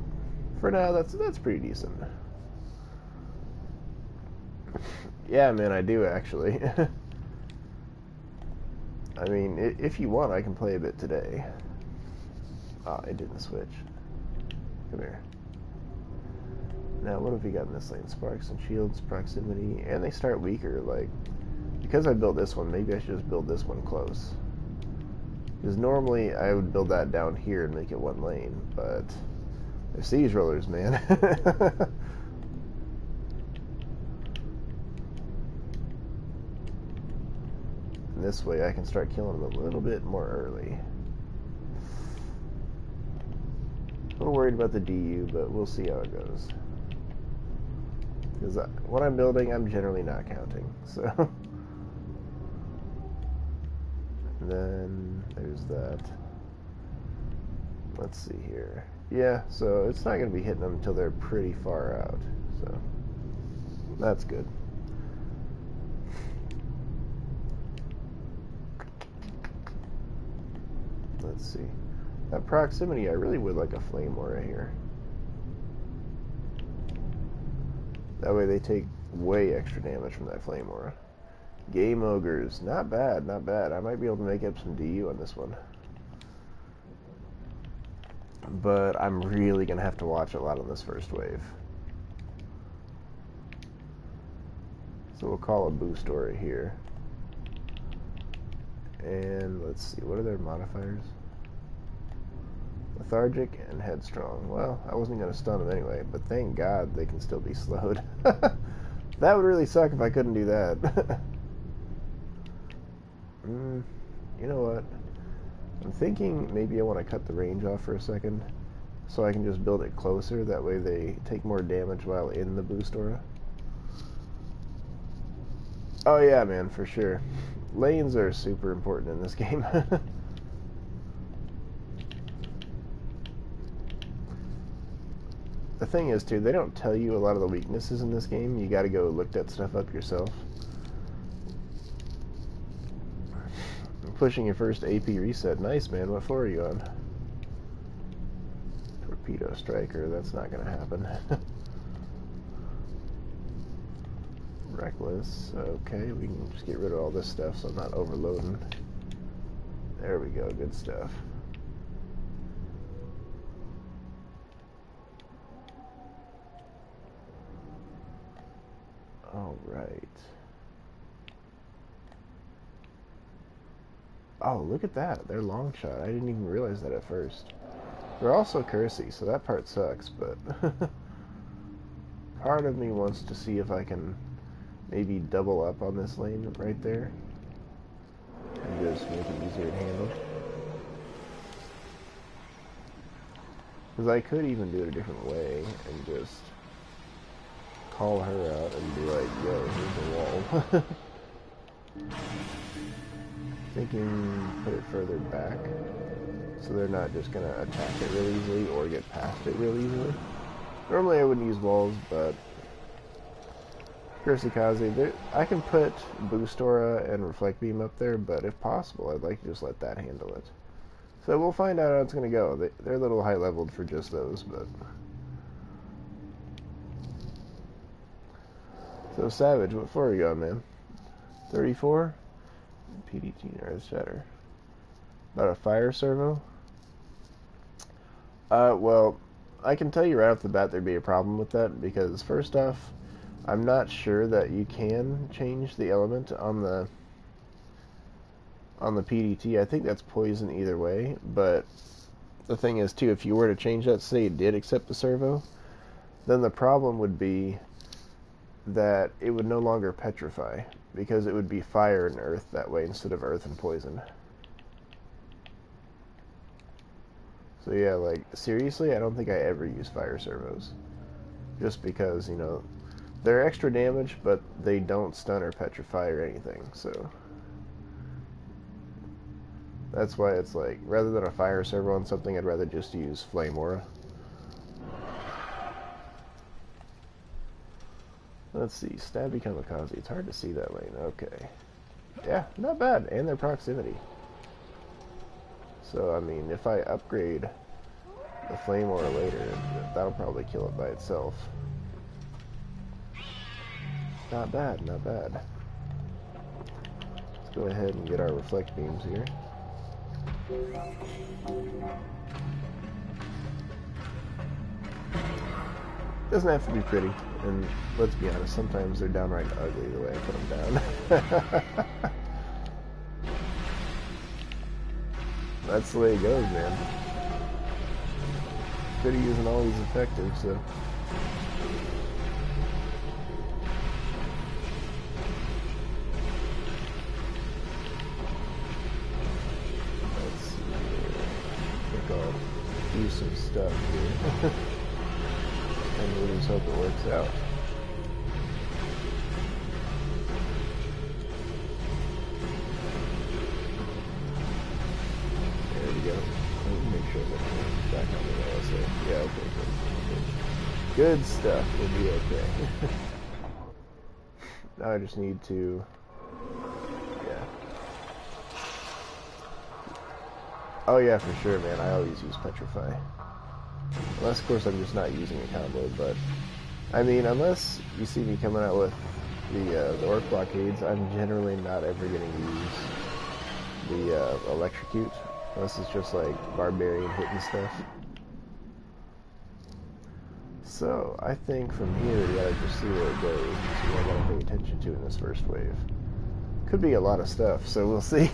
for now that's pretty decent. Yeah, man, I do actually. I mean, if you want, I can play a bit today. Ah, it didn't switch. Come here. Now, what have we got in this lane? Sparks and shields, proximity, and they start weaker. Like, because I built this one, maybe I should just build this one close. Because normally I would build that down here and make it one lane, but they're siege rollers, man. This way I can start killing them a little bit more early. A little worried about the DU, but we'll see how it goes. Because when I'm building, I'm generally not counting. So, and then there's that. Let's see here. Yeah, so it's not going to be hitting them until they're pretty far out. So that's good. Let's see. That proximity, I really would like a flame aura here. That way they take way extra damage from that flame aura. Game ogres, not bad, not bad. I might be able to make up some DU on this one. But I'm really going to have to watch a lot on this first wave. So we'll call a boost aura here. And let's see, what are their modifiers? Lethargic and headstrong. Well, I wasn't going to stun them anyway, but thank God they can still be slowed. That would really suck if I couldn't do that. You know what? I'm thinking maybe I want to cut the range off for a second, so I can just build it closer. That way they take more damage while in the boost aura. Oh yeah, man, for sure. Lanes are super important in this game. The thing is, too, they don't tell you a lot of the weaknesses in this game. You gotta go look that stuff up yourself. Pushing your first AP reset. Nice, man. What floor are you on? Torpedo Striker. That's not gonna happen. Reckless. Okay, we can just get rid of all this stuff so I'm not overloading. There we go. Good stuff. All right. Oh, look at that. They're long shot. I didn't even realize that at first. They're also cursey, so that part sucks, but part of me wants to see if I can maybe double up on this lane right there and just make it easier to handle. Because I could even do it a different way and just call her out and be like, yo, here's the wall. Thinking put it further back so they're not just going to attack it real easily or get past it real easily. Normally I wouldn't use walls, but Cursey Kaze, I can put Boost Aura and Reflect Beam up there, but if possible, I'd like to just let that handle it. So we'll find out how it's going to go. They're a little high-leveled for just those, but... So, Savage, what floor are you on, man? 34? PDT Earth Shatter. About a fire servo? Well, I can tell you right off the bat there'd be a problem with that, because first off, I'm not sure that you can change the element on the PDT. I think that's poison either way, but the thing is, too, if you were to change that, say it did accept the servo, then the problem would be that it would no longer petrify, because it would be fire and earth that way instead of earth and poison. So yeah, like, seriously, I don't think I ever use fire servos. Just because, you know, they're extra damage, but they don't stun or petrify or anything, so... That's why it's like, rather than a fire servo on something, I'd rather just use Flame Aura. Let's see, Stabby Kamikaze. It's hard to see that lane. Okay. Yeah, not bad. And their proximity. So, I mean, if I upgrade the Flame Aura later, that'll probably kill it by itself. Not bad, not bad. Let's go ahead and get our Reflect Beams here. Doesn't have to be pretty, and let's be honest, sometimes they're downright ugly the way I put them down. That's the way it goes, man. Pretty isn't always effective, so... Let's see here. I think I'll do some stuff here. And we'll just hope it works out. There we go. Let me make sure that's back on the LSA. Yeah, okay, good. Good stuff. We'll be okay. Now I just need to... Yeah. Oh yeah, for sure, man. I always use Petrify. Unless, of course, I'm just not using a combo, but... I mean, unless you see me coming out with the Orc Blockades, I'm generally not ever going to use the Electrocute. Unless it's just, like, Barbarian hitting stuff. So, I think from here, we gotta just see where it goes and see what I gotta pay attention to in this first wave. Could be a lot of stuff, so we'll see.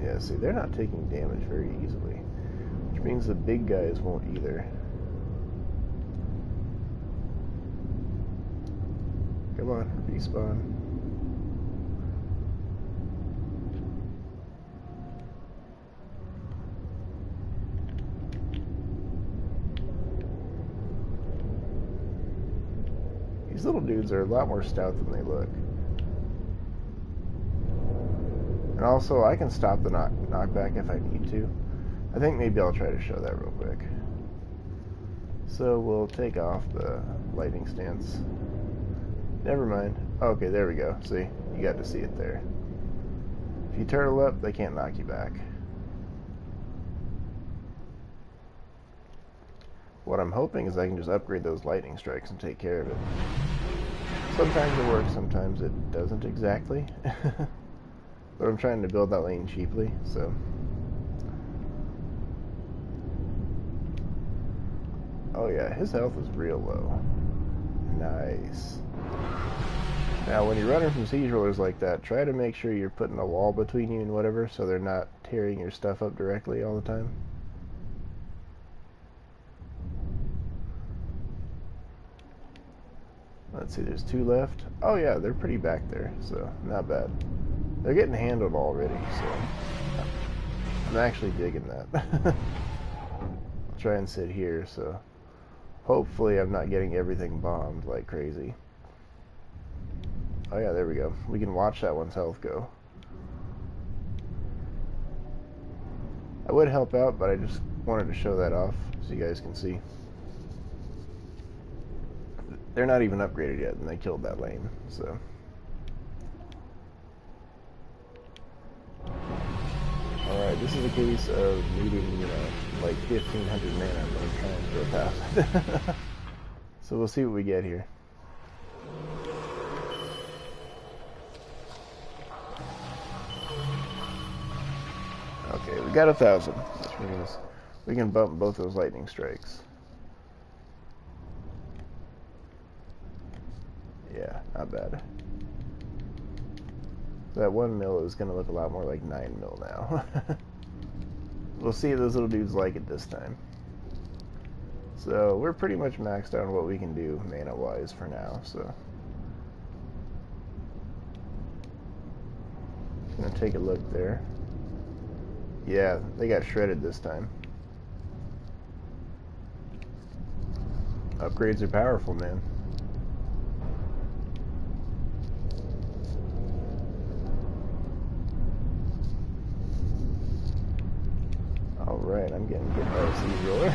Yeah, see, they're not taking damage very easily, which means the big guys won't either. Come on, respawn. These little dudes are a lot more stout than they look. And also, I can stop the knockback if I need to. I think maybe I'll try to show that real quick. So we'll take off the lightning stance. Never mind. Okay, there we go. See? You got to see it there. If you turtle up, they can't knock you back. What I'm hoping is I can just upgrade those lightning strikes and take care of it. Sometimes it works, sometimes it doesn't exactly. But I'm trying to build that lane cheaply, so... Oh yeah, his health is real low. Nice. Now when you're running from siege rollers like that, try to make sure you're putting a wall between you and whatever so they're not tearing your stuff up directly all the time. Let's see, there's 2 left. Oh yeah, they're pretty back there, so not bad. They're getting handled already, so I'm actually digging that. I'll try and sit here, so hopefully I'm not getting everything bombed like crazy. Oh yeah, there we go. We can watch that one's health go. I would help out, but I just wanted to show that off so you guys can see. They're not even upgraded yet, and they killed that lane, so. Alright, this is a case of needing, you know, like 1,500 mana when trying to go past it. So we'll see what we get here. Okay, we got 1,000, which means we can bump both those lightning strikes. Yeah, not bad. That 1 mil is going to look a lot more like 9 mil now. We'll see if those little dudes like it this time. So we're pretty much maxed out on what we can do mana-wise for now, so. Gonna take a look there. Yeah, they got shredded this time. Upgrades are powerful, man. Alright, I'm getting hit by a siege roller.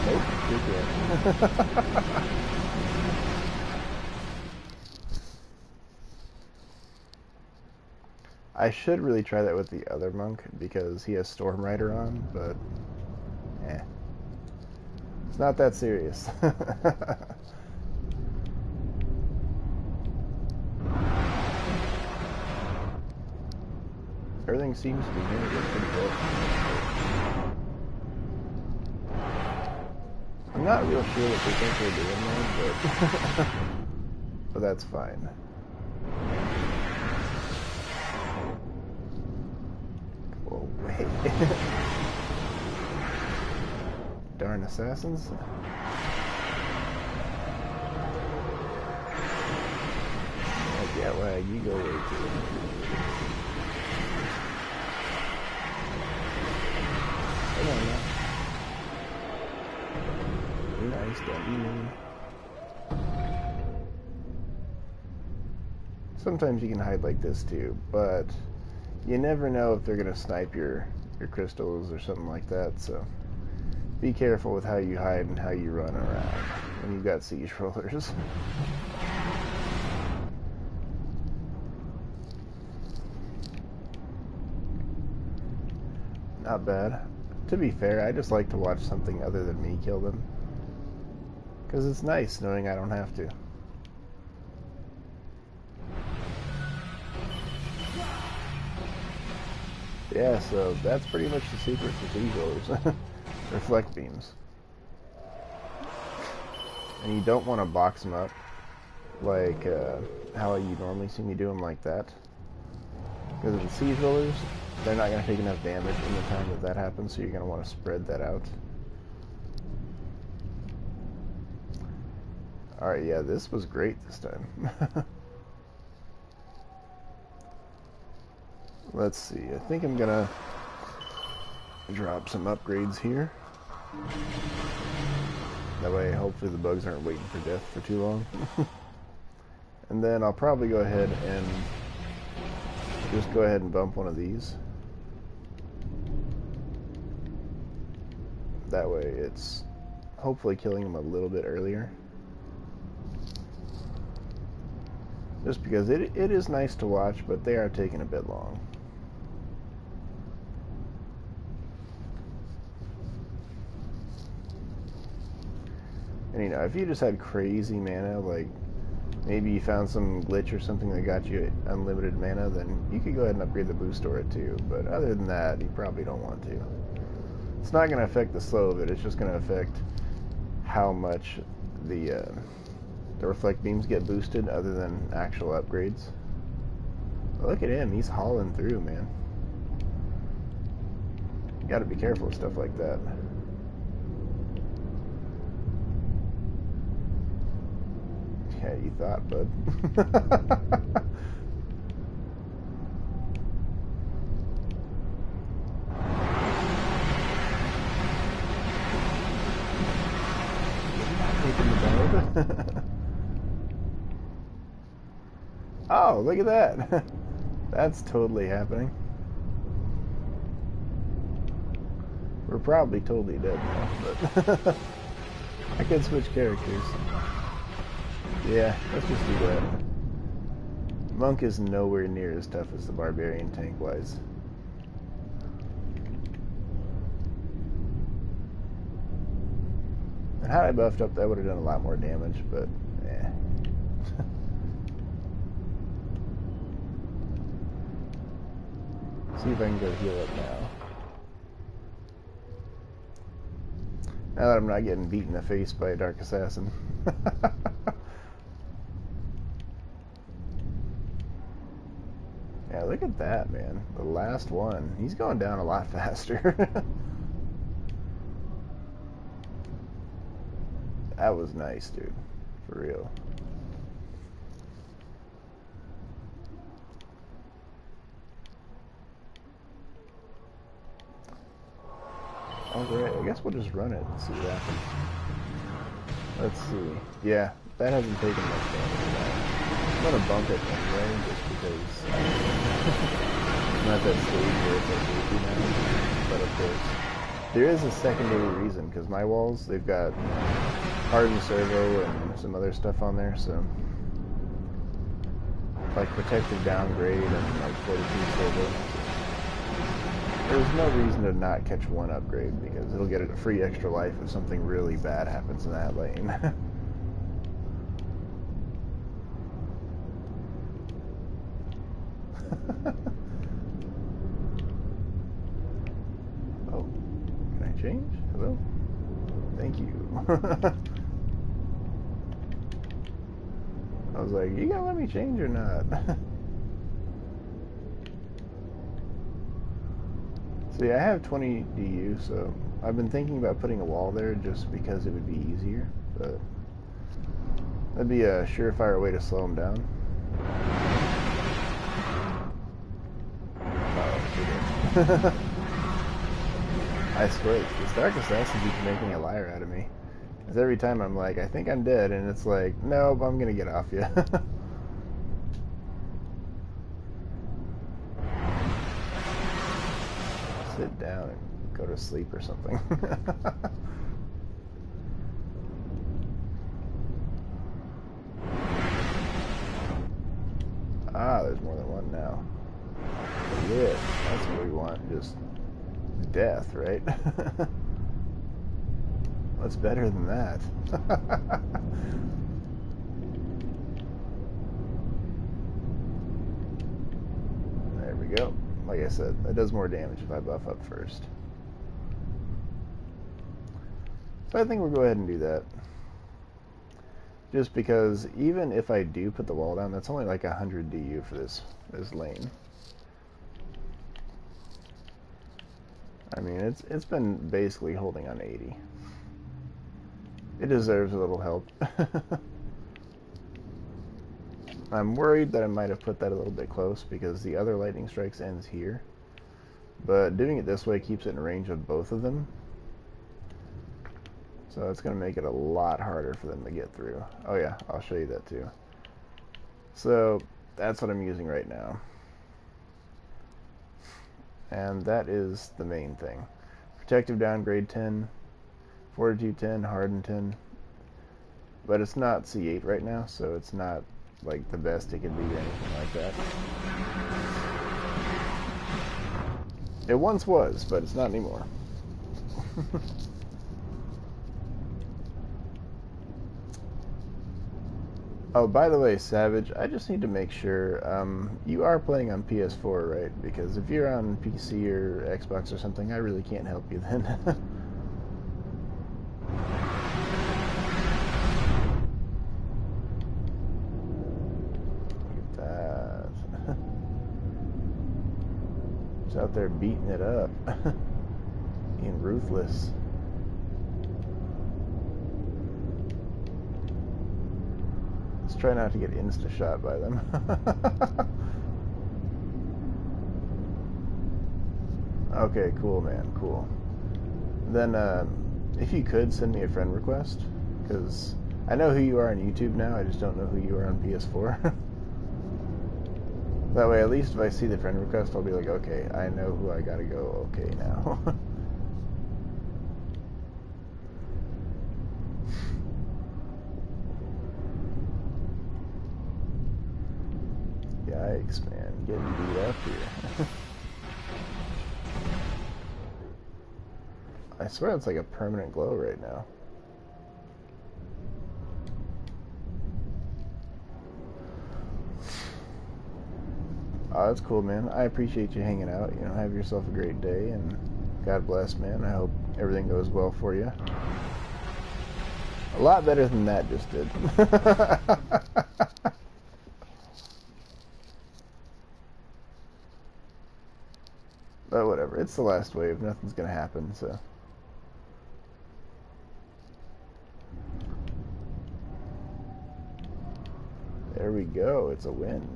Nope, you can't. I should really try that with the other monk because he has Storm Rider on, but it's not that serious. Everything seems to be moving pretty good. I'm not real sure what they think they're doing there, but that's fine. Whoa, wait. Darn assassins. Like, yeah, lag, you go way too. Come on now. Be nice, don't be mean. Sometimes you can hide like this too, but you never know if they're going to snipe your crystals or something like that, so be careful with how you hide and how you run around when you've got siege rollers. Not bad. To be fair, I just like to watch something other than me kill them, because it's nice knowing I don't have to. Yeah, so that's pretty much the secret to siege rollers. Reflect beams. And you don't want to box them up like how you normally see me do them like that. Because with the siege rollers, they're not going to take enough damage in the time that happens, so you're going to want to spread that out. Alright, yeah, this was great this time. Let's see, I think I'm going to drop some upgrades here. That way, hopefully the bugs aren't waiting for death for too long. And then I'll probably go ahead and just go ahead and bump one of these. That way it's hopefully killing them a little bit earlier. Just because it is nice to watch, but they are taking a bit long. And you know, if you just had crazy mana, like, maybe you found some glitch or something that got you unlimited mana, then you could go ahead and upgrade the boost aura too. But other than that, you probably don't want to. It's not going to affect the slow of it. It's just going to affect how much the reflect beams get boosted other than actual upgrades. But look at him. He's hauling through, man. You got to be careful with stuff like that. Yeah, you thought, bud. Oh, look at that. That's totally happening. We're probably totally dead now, but I could switch characters. Yeah, let's just do that. Monk is nowhere near as tough as the Barbarian tank-wise. And had I buffed up, that would have done a lot more damage, but eh. See if I can go heal up now. Now that I'm not getting beat in the face by a Dark Assassin. Yeah, look at that, man. The last one. He's going down a lot faster. That was nice, dude. For real. Alright, I guess we'll just run it and see what happens. Let's see. Yeah, that hasn't taken much damage now. I'm gonna bump it anyway, just because I'm not that stage where it's like goofy now. But of course, there is a secondary reason, because my walls, they've got hardened servo and some other stuff on there, so like protective downgrade and like 42 servo. There's no reason to not catch one upgrade, because it'll get a free extra life if something really bad happens in that lane. Oh, can I change? Hello? Thank you. I was like, you gonna let me change or not? See, I have 20 DU, so I've been thinking about putting a wall there just because it would be easier, but that'd be a surefire way to slow him down. Oh, I swear, this Dark Assassin keeps making a liar out of me. Because every time I'm like, I think I'm dead, and it's like, nope, I'm gonna get off you. Sit down and go to sleep or something. Ah, there's more than one now. Yeah, that's what we want, just death, right? What's better than that? There we go. Like I said, that does more damage if I buff up first. So I think we'll go ahead and do that. Just because even if I do put the wall down, that's only like 100 DU for this lane. I mean, it's been basically holding on 80. It deserves a little help. I'm worried that I might have put that a little bit close because the other lightning strikes ends here. But doing it this way keeps it in range of both of them. So it's going to make it a lot harder for them to get through. Oh yeah, I'll show you that too. So that's what I'm using right now. And that is the main thing. Protective downgrade 10, Fortitude 10, Harden 10. But it's not C8 right now, so it's not like the best it can be or anything like that. It once was, but it's not anymore. Oh, by the way, Savage, I just need to make sure you are playing on PS4, right? Because if you're on PC or Xbox or something, I really can't help you then. Look at that. Just out there beating it up. Being ruthless. Let's try not to get insta-shot by them. Okay, cool, man, cool. Then, if you could, send me a friend request, because I know who you are on YouTube now, I just don't know who you are on PS4. That way, at least if I see the friend request, I'll be like, okay, I know who I gotta go okay now. Yikes, man, getting beat up here. I swear it's like a permanent glow right now. Oh, that's cool, man. I appreciate you hanging out. You know, have yourself a great day, and God bless, man. I hope everything goes well for you. A lot better than that just did. But whatever. It's the last wave. Nothing's gonna happen, so. There we go. It's a win.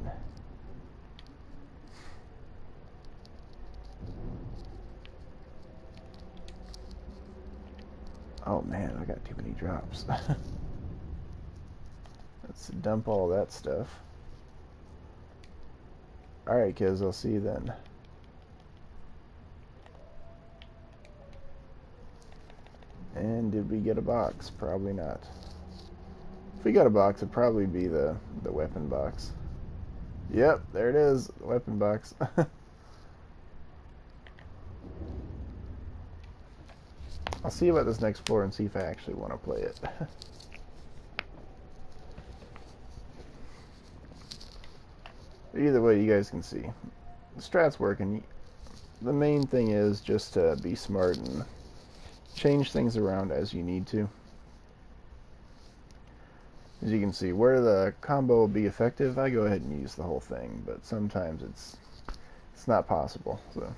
Oh man, I got too many drops. Let's dump all that stuff. Alright, kids, I'll see you then. And did we get a box? Probably not. If we got a box, it'd probably be the weapon box. Yep, there it is, the weapon box. I'll see about this next floor and see if I actually want to play it. Either way, you guys can see. The strat's working. The main thing is just to be smart and change things around as you need to. As you can see, where the combo will be effective, I go ahead and use the whole thing, but sometimes it's not possible, so.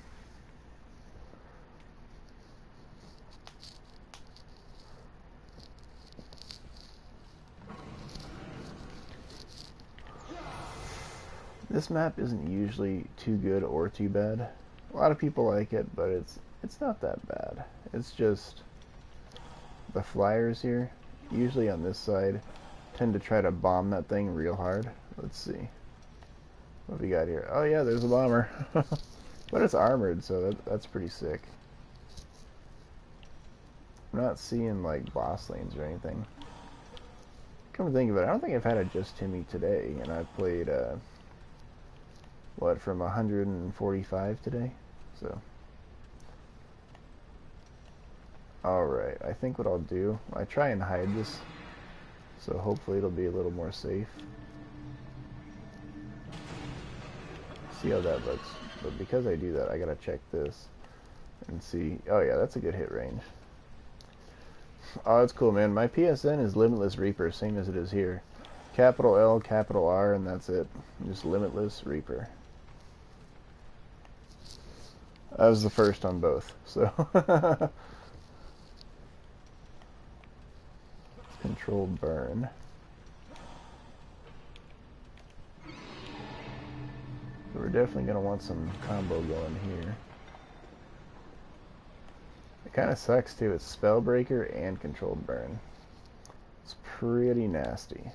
This map isn't usually too good or too bad. A lot of people like it, but it's not that bad. It's just the flyers here, usually on this side, tend to try to bomb that thing real hard. Let's see. What have we got here? Oh yeah, there's a bomber. But it's armored, so that's pretty sick. I'm not seeing like boss lanes or anything. Come to think of it, I don't think I've had a Just Timmy today, and I've played what, from 145 today? So. Alright, I think what I'll do, I try and hide this, so hopefully it'll be a little more safe. See how that looks. But because I do that, I gotta check this and see. Oh yeah, that's a good hit range. Oh, that's cool, man. My PSN is Limitless Reaper, same as it is here. Capital L, capital R, and that's it. Just Limitless Reaper. I was the first on both, so. Controlled burn. So we're definitely going to want some combo going here. It kind of sucks too. It's Spellbreaker and Controlled Burn. It's pretty nasty.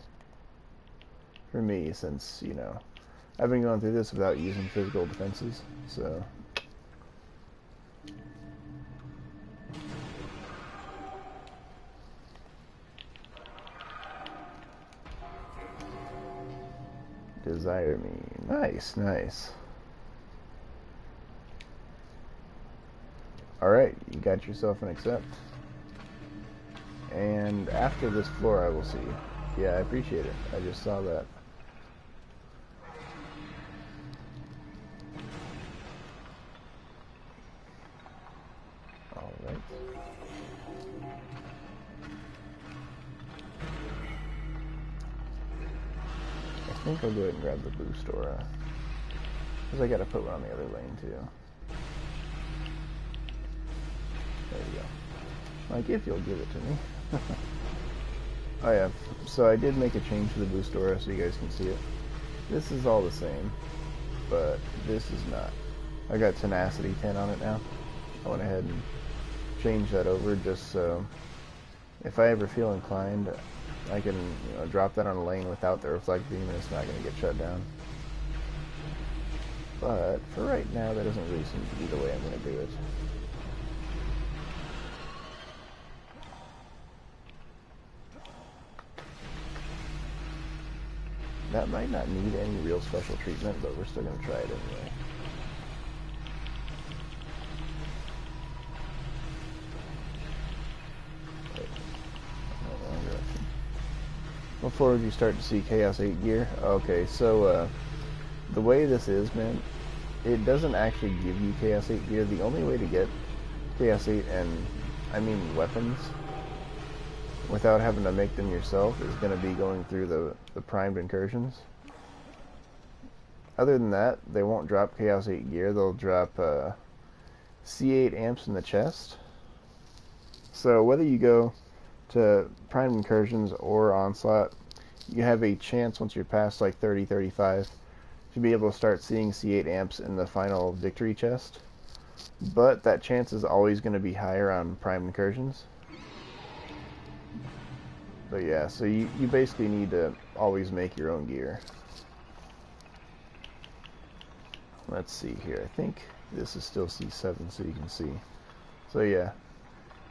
For me, since, you know, I've been going through this without using physical defenses, so. Desire me. Nice, nice. Alright, you got yourself an accept. And after this floor, I will see you. Yeah, I appreciate it. I just saw that. Alright. I think I'll go ahead and grab the boost aura. Because I gotta put one on the other lane too. There you go. Like, if you'll give it to me. Oh yeah, so I did make a change to the boost aura so you guys can see it. This is all the same, but this is not. I got tenacity 10 on it now. I went ahead and changed that over just so if I ever feel inclined, I can drop that on a lane without the reflect beam and it's not going to get shut down. But for right now, that doesn't really seem to be the way I'm going to do it. That might not need any real special treatment, but we're still going to try it anyway. Before you start to see Chaos 8 gear. Okay, so the way this is, man, it doesn't actually give you Chaos 8 gear. The only way to get Chaos 8, and I mean weapons, without having to make them yourself, is going to be going through the primed incursions. Other than that, they won't drop Chaos 8 gear. They'll drop C8 amps in the chest. So whether you go to primed incursions or onslaught, you have a chance once you're past like 30, 35 to be able to start seeing C8 amps in the final victory chest. But that chance is always going to be higher on primed incursions. But yeah, so you basically need to always make your own gear. Let's see here. I think this is still C7 so you can see. So yeah,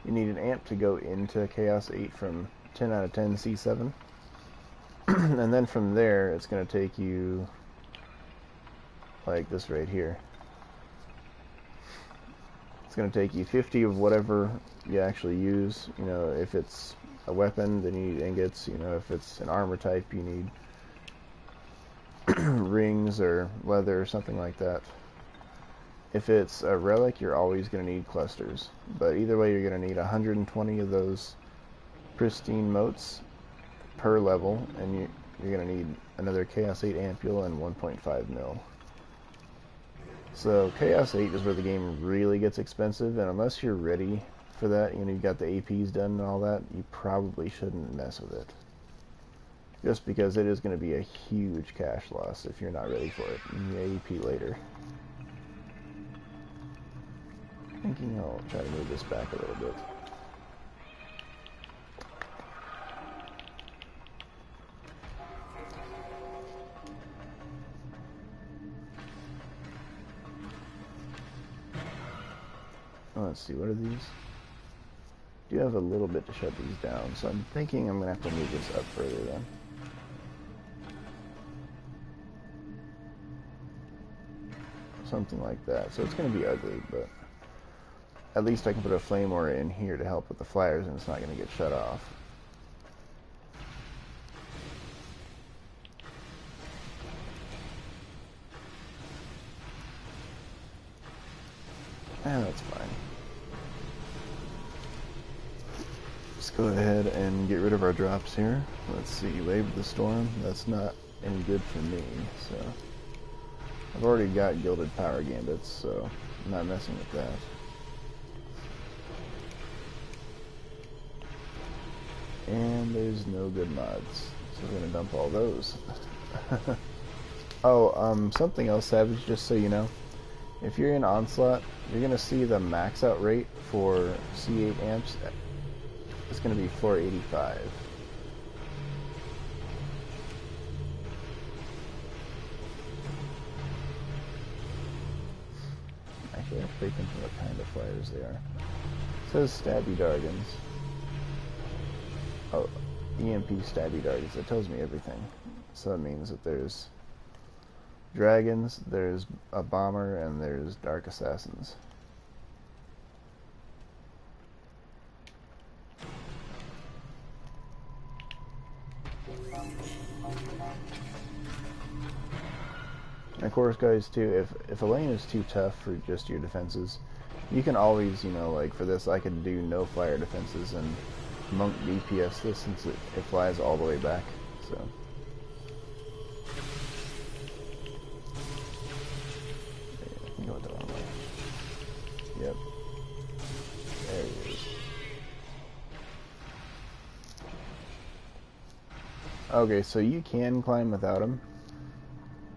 you need an amp to go into Chaos 8 from 10 out of 10 C7. And then from there, it's going to take you like this right here. It's going to take you 50 of whatever you actually use. You know, if it's a weapon, then you need ingots. You know, if it's an armor type, you need rings or leather or something like that. If it's a relic, you're always going to need clusters. But either way, you're going to need 120 of those pristine motes per level, and you're going to need another Chaos 8 ampule and 1.5 mil. So Chaos 8 is where the game really gets expensive, and unless you're ready for that, you know, you've got the APs done and all that, you probably shouldn't mess with it. Just because it is going to be a huge cash loss if you're not ready for it in the AP later. Thinking I'll try to move this back a little bit. Let's see, what are these? Do have a little bit to shut these down, so I'm thinking I'm going to have to move this up further then. Something like that. So it's going to be ugly, but at least I can put a flame aura in here to help with the flyers and it's not going to get shut off. And that's fine. Let's go ahead and get rid of our drops here. Let's see, Wave of the Storm. That's not any good for me, so I've already got Gilded Power Gambits, so I'm not messing with that. And there's no good mods, so we're gonna dump all those. Oh, something else, Savage, just so you know. If you're in Onslaught, you're gonna see the max out rate for C8 amps. It's gonna be 485. Actually, I have to think what kind of flyers they are. It says Stabby Dargans. Oh, EMP Stabby Dargans. That tells me everything. So that means that there's dragons, there's a bomber, and there's dark assassins. And of course, guys, too, if a lane is too tough for just your defenses, you can always, you know, like for this, I could do no flyer defenses and monk DPS this since it flies all the way back. So. Yeah, go the wrong way. Yep. There he is. Okay, so you can climb without him.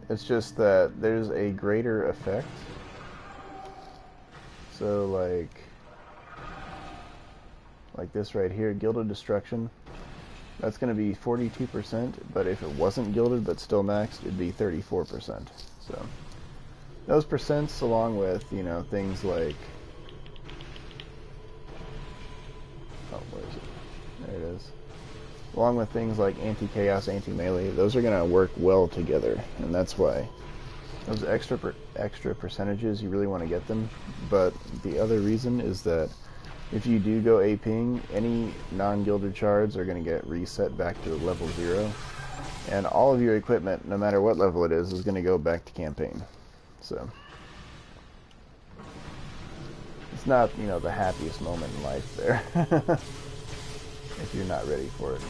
It's just that there's a greater effect. So like this right here, Gilded Destruction, that's going to be 42%, but if it wasn't gilded but still maxed, it'd be 34%. So those percents, along with, you know, things like, oh, where is it? There it is. Along with things like anti-chaos, anti-melee, those are going to work well together, and that's why those extra percentages, you really want to get them. But the other reason is that if you do go APing, any non-gilded shards are going to get reset back to level 0, and all of your equipment, no matter what level it is going to go back to campaign. So it's not, you know, the happiest moment in life there. If you're not ready for it.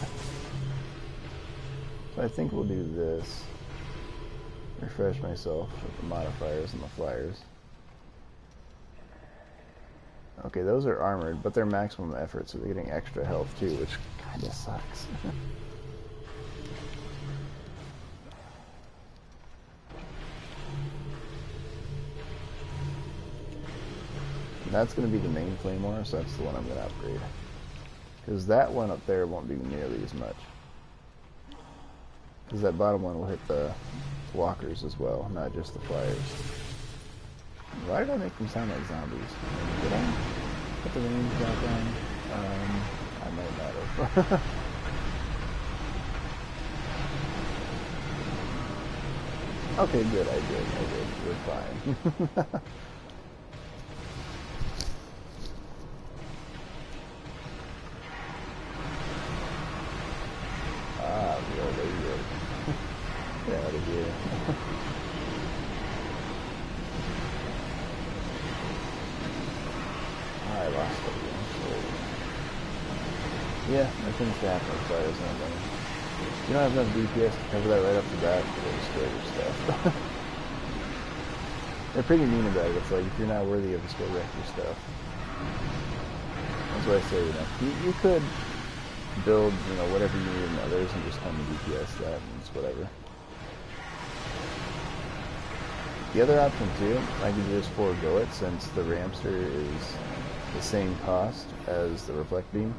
So I think we'll do this. Refresh myself with the modifiers and the flyers. Okay, those are armored, but they're maximum effort, so they're getting extra health too, which kinda sucks. And that's going to be the main Claymore, so that's the one I'm going to upgrade. Because that one up there won't do nearly as much. Because that bottom one will hit the walkers as well, not just the flyers. Why did I make them sound like zombies? Did I put the range back on? I might not have. Okay, good, I did. We're fine. Get out of here. I lost it again. Yeah, that tends to happen with flyers and everything. You don't have enough DPS to cover that right off the bat, you'll destroy your stuff. They're pretty mean about it. It's like, if you're not worthy of it, go wreck your stuff. That's what I say, you know. You could build, you know, whatever you need in others and just come to DPS that, and it's whatever. The other option too, I could just forego it since the Ramster is the same cost as the Reflect Beam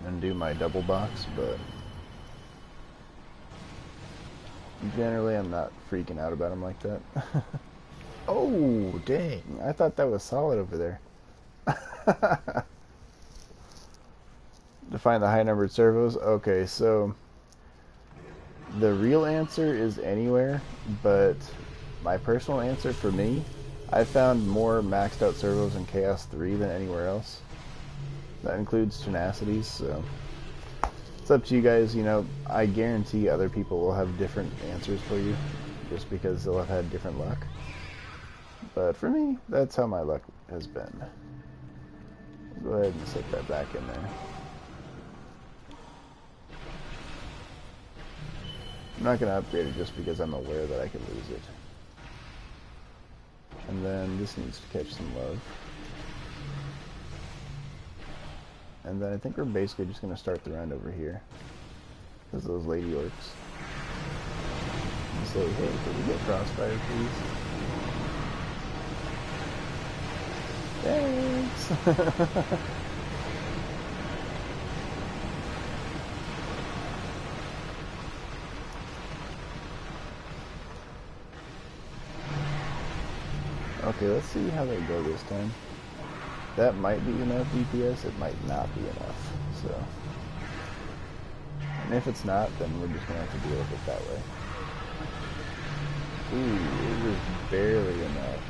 and do my double box, but generally I'm not freaking out about them like that. Oh, dang. I thought that was solid over there. Define the high-numbered servos. Okay, so the real answer is anywhere, but my personal answer for me, I found more maxed out servos in Chaos 3 than anywhere else. That includes tenacities, so it's up to you guys. You know, I guarantee other people will have different answers for you just because they'll have had different luck. But for me, that's how my luck has been. Go ahead and set that back in there. I'm not going to upgrade it just because I'm aware that I could lose it. And then this needs to catch some love. And then I think we're basically just going to start the round over here. Because those lady orcs. And say, hey, can we get crossfire, please? Thanks! Okay, let's see how they go this time. That might be enough DPS, it might not be enough, so. And if it's not, then we're just gonna have to deal with it that way. Ooh, it was barely enough.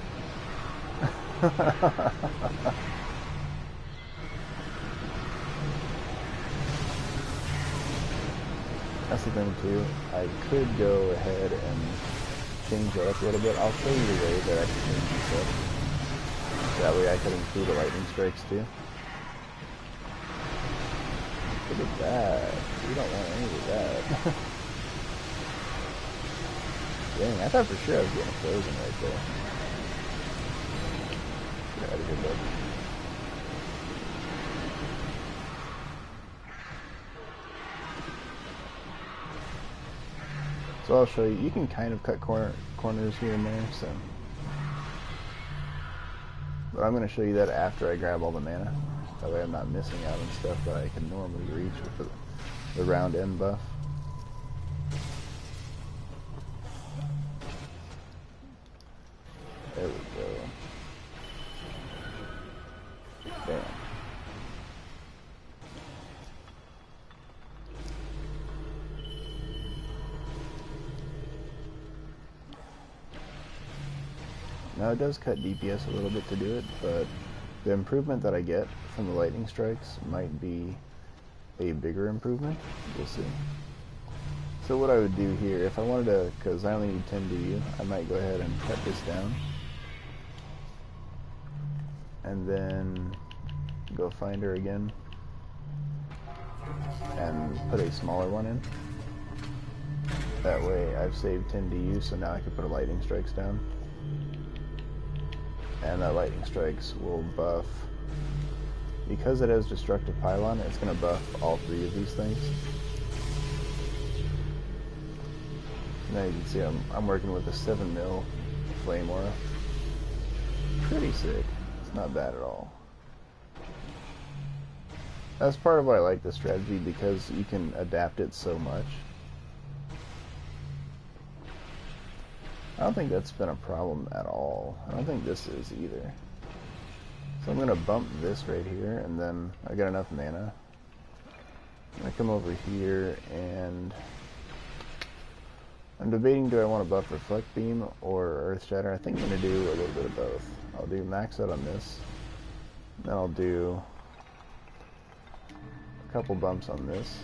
That's the thing too. I could go ahead and change that up a little bit. I'll show you the way that I can change this up. That way I could include the lightning strikes too. Look at that. We don't want any of that. Dang, I thought for sure I was getting frozen right there. Yeah, I had a good look. So I'll show you. You can kind of cut corners here and there, so. But I'm going to show you that after I grab all the mana. That way I'm not missing out on stuff that I can normally reach with the round end buff. There we go. Bam. Now it does cut DPS a little bit to do it, but the improvement that I get from the lightning strikes might be a bigger improvement. We'll see. So what I would do here, if I wanted to, because I only need 10 DU, I might go ahead and cut this down. And then go find her again. And put a smaller one in. That way I've saved 10 DU, so now I can put a lightning strikes down. And that lightning strikes will buff, because it has destructive pylon, it's going to buff all three of these things. Now you can see I'm working with a 7 mil flame aura. Pretty sick. It's not bad at all. That's part of why I like this strategy, because you can adapt it so much. I don't think that's been a problem at all. I don't think this is either. So I'm going to bump this right here, and then I got enough mana. I'm going to come over here, and I'm debating, do I want to buff Reflect Beam or Earth Shatter? I think I'm going to do a little bit of both. I'll do max out on this, then I'll do a couple bumps on this,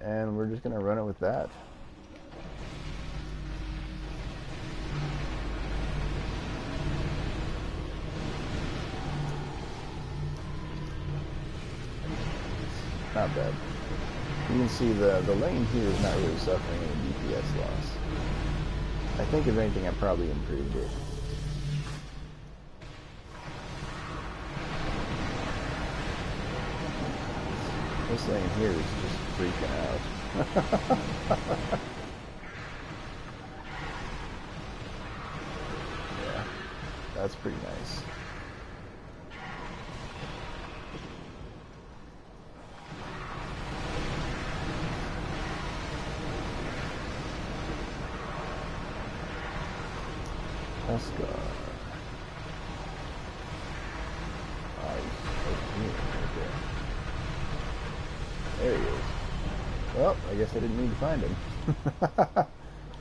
and we're just going to run it with that. Not bad. You can see the lane here is not really suffering any DPS loss. I think if anything I probably improved it. This lane here is just freaking out. Yeah, that's pretty nice. Let's go. There he is. Well, I guess I didn't need to find him.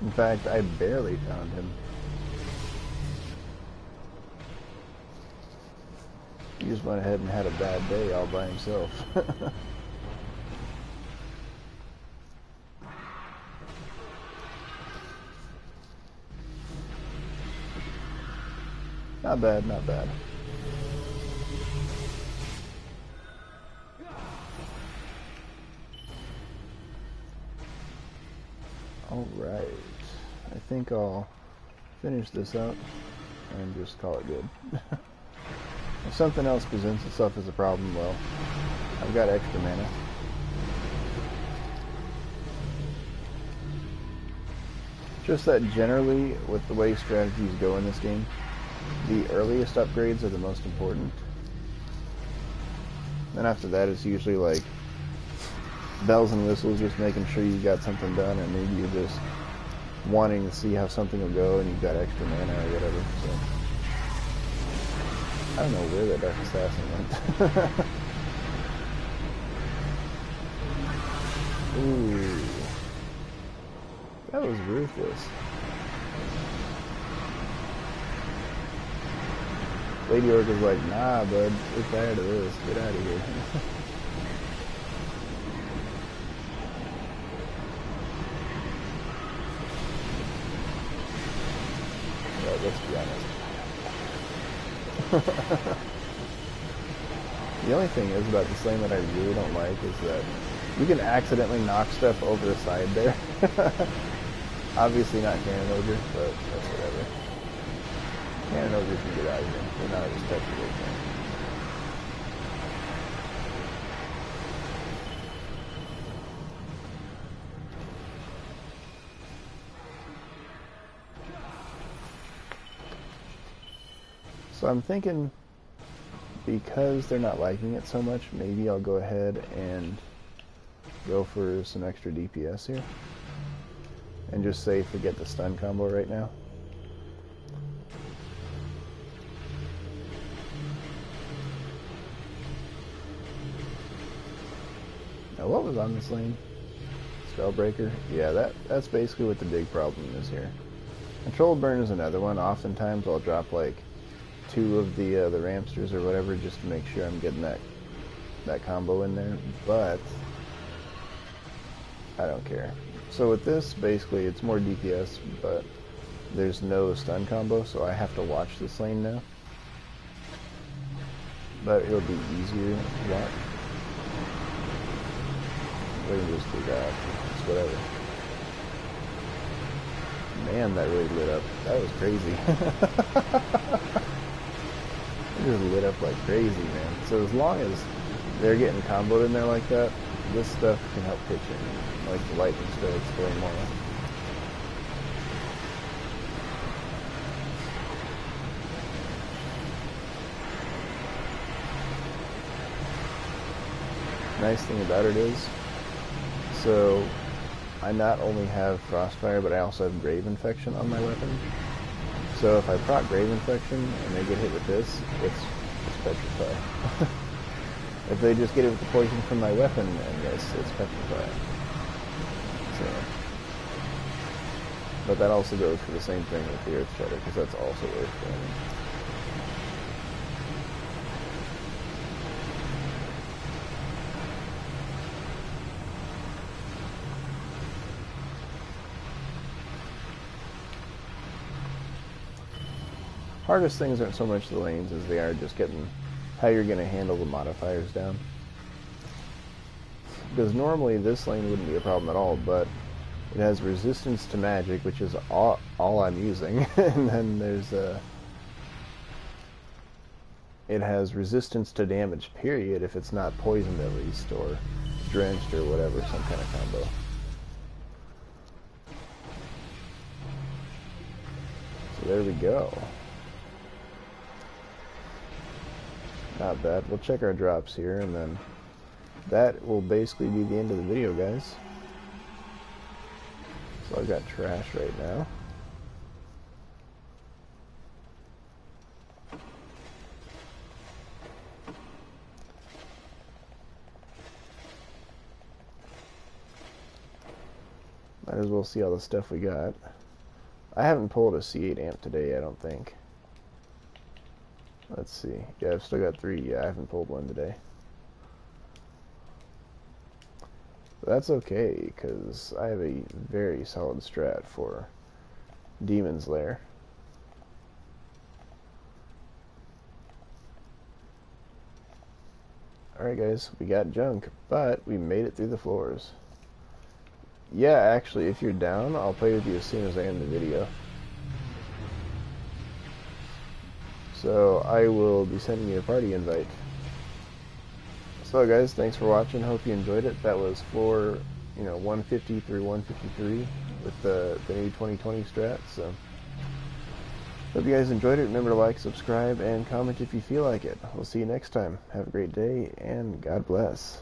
In fact, I barely found him. He just went ahead and had a bad day all by himself. Not bad, not bad. Alright. I think I'll finish this up and just call it good. If something else presents itself as a problem, well, I've got extra mana. Just that generally, with the way strategies go in this game, the earliest upgrades are the most important. Then after that, it's usually like bells and whistles, just making sure you got something done, or maybe you're just wanting to see how something will go and you've got extra mana or whatever. So I don't know where that Dark Assassin went. Ooh. That was ruthless. Lady Orc is like, nah, bud, we're tired of this. Get out of here. The only thing is about this lane that I really don't like is that you can accidentally knock stuff over the side there. Obviously not Cannon Ogre, but that's whatever. Cannon Ogre can get out of here. They're not a respectable thing. So I'm thinking, because they're not liking it so much, maybe I'll go ahead and go for some extra DPS here. And just say forget the stun combo right now. Now what was on this lane? Spellbreaker? Yeah, that's basically what the big problem is here. Controlled Burn is another one. Oftentimes I'll drop like 2 of the Ramsters or whatever just to make sure I'm getting that combo in there, but I don't care. So with this, basically it's more DPS, but there's no stun combo, so I have to watch this lane now. But it'll be easier to watch. We can just do that. It's whatever. Man, that really lit up. That was crazy. It just lit up like crazy, man. So as long as they're getting comboed in there like that, this stuff can help pitch in. Like the lightning strikes way more. Nice thing about it is, so I not only have Frostfire, but I also have Grave Infection on my weapon. So if I proc Grave Infection and they get hit with this, it's Petrify. If they just get it with the poison from my weapon and this, it's Petrify. So, but that also goes for the same thing with the Earth Shatter, because that's also Earth damage. Hardest things aren't so much the lanes as they are just getting how you're going to handle the modifiers down. Because normally this lane wouldn't be a problem at all, but it has resistance to magic, which is all I'm using, and then there's it has resistance to damage, period, if it's not poisoned at least, or drenched, or whatever, some kind of combo. So there we go. Not bad. We'll check our drops here, and then that will basically be the end of the video, guys. So I've got trash right now. Might as well see all the stuff we got. I haven't pulled a C8 amp today, I don't think. Let's see. Yeah, I've still got 3. Yeah, I haven't pulled one today. But that's okay, because I have a very solid strat for Demon's Lair. Alright guys, we got junk, but we made it through the floors. Yeah, actually, if you're down, I'll play with you as soon as I end the video. So I will be sending you a party invite. So guys, thanks for watching. Hope you enjoyed it. That was floor, 150 through 153 with the new 2020 strat. So hope you guys enjoyed it. Remember to like, subscribe, and comment if you feel like it. We'll see you next time. Have a great day, and God bless.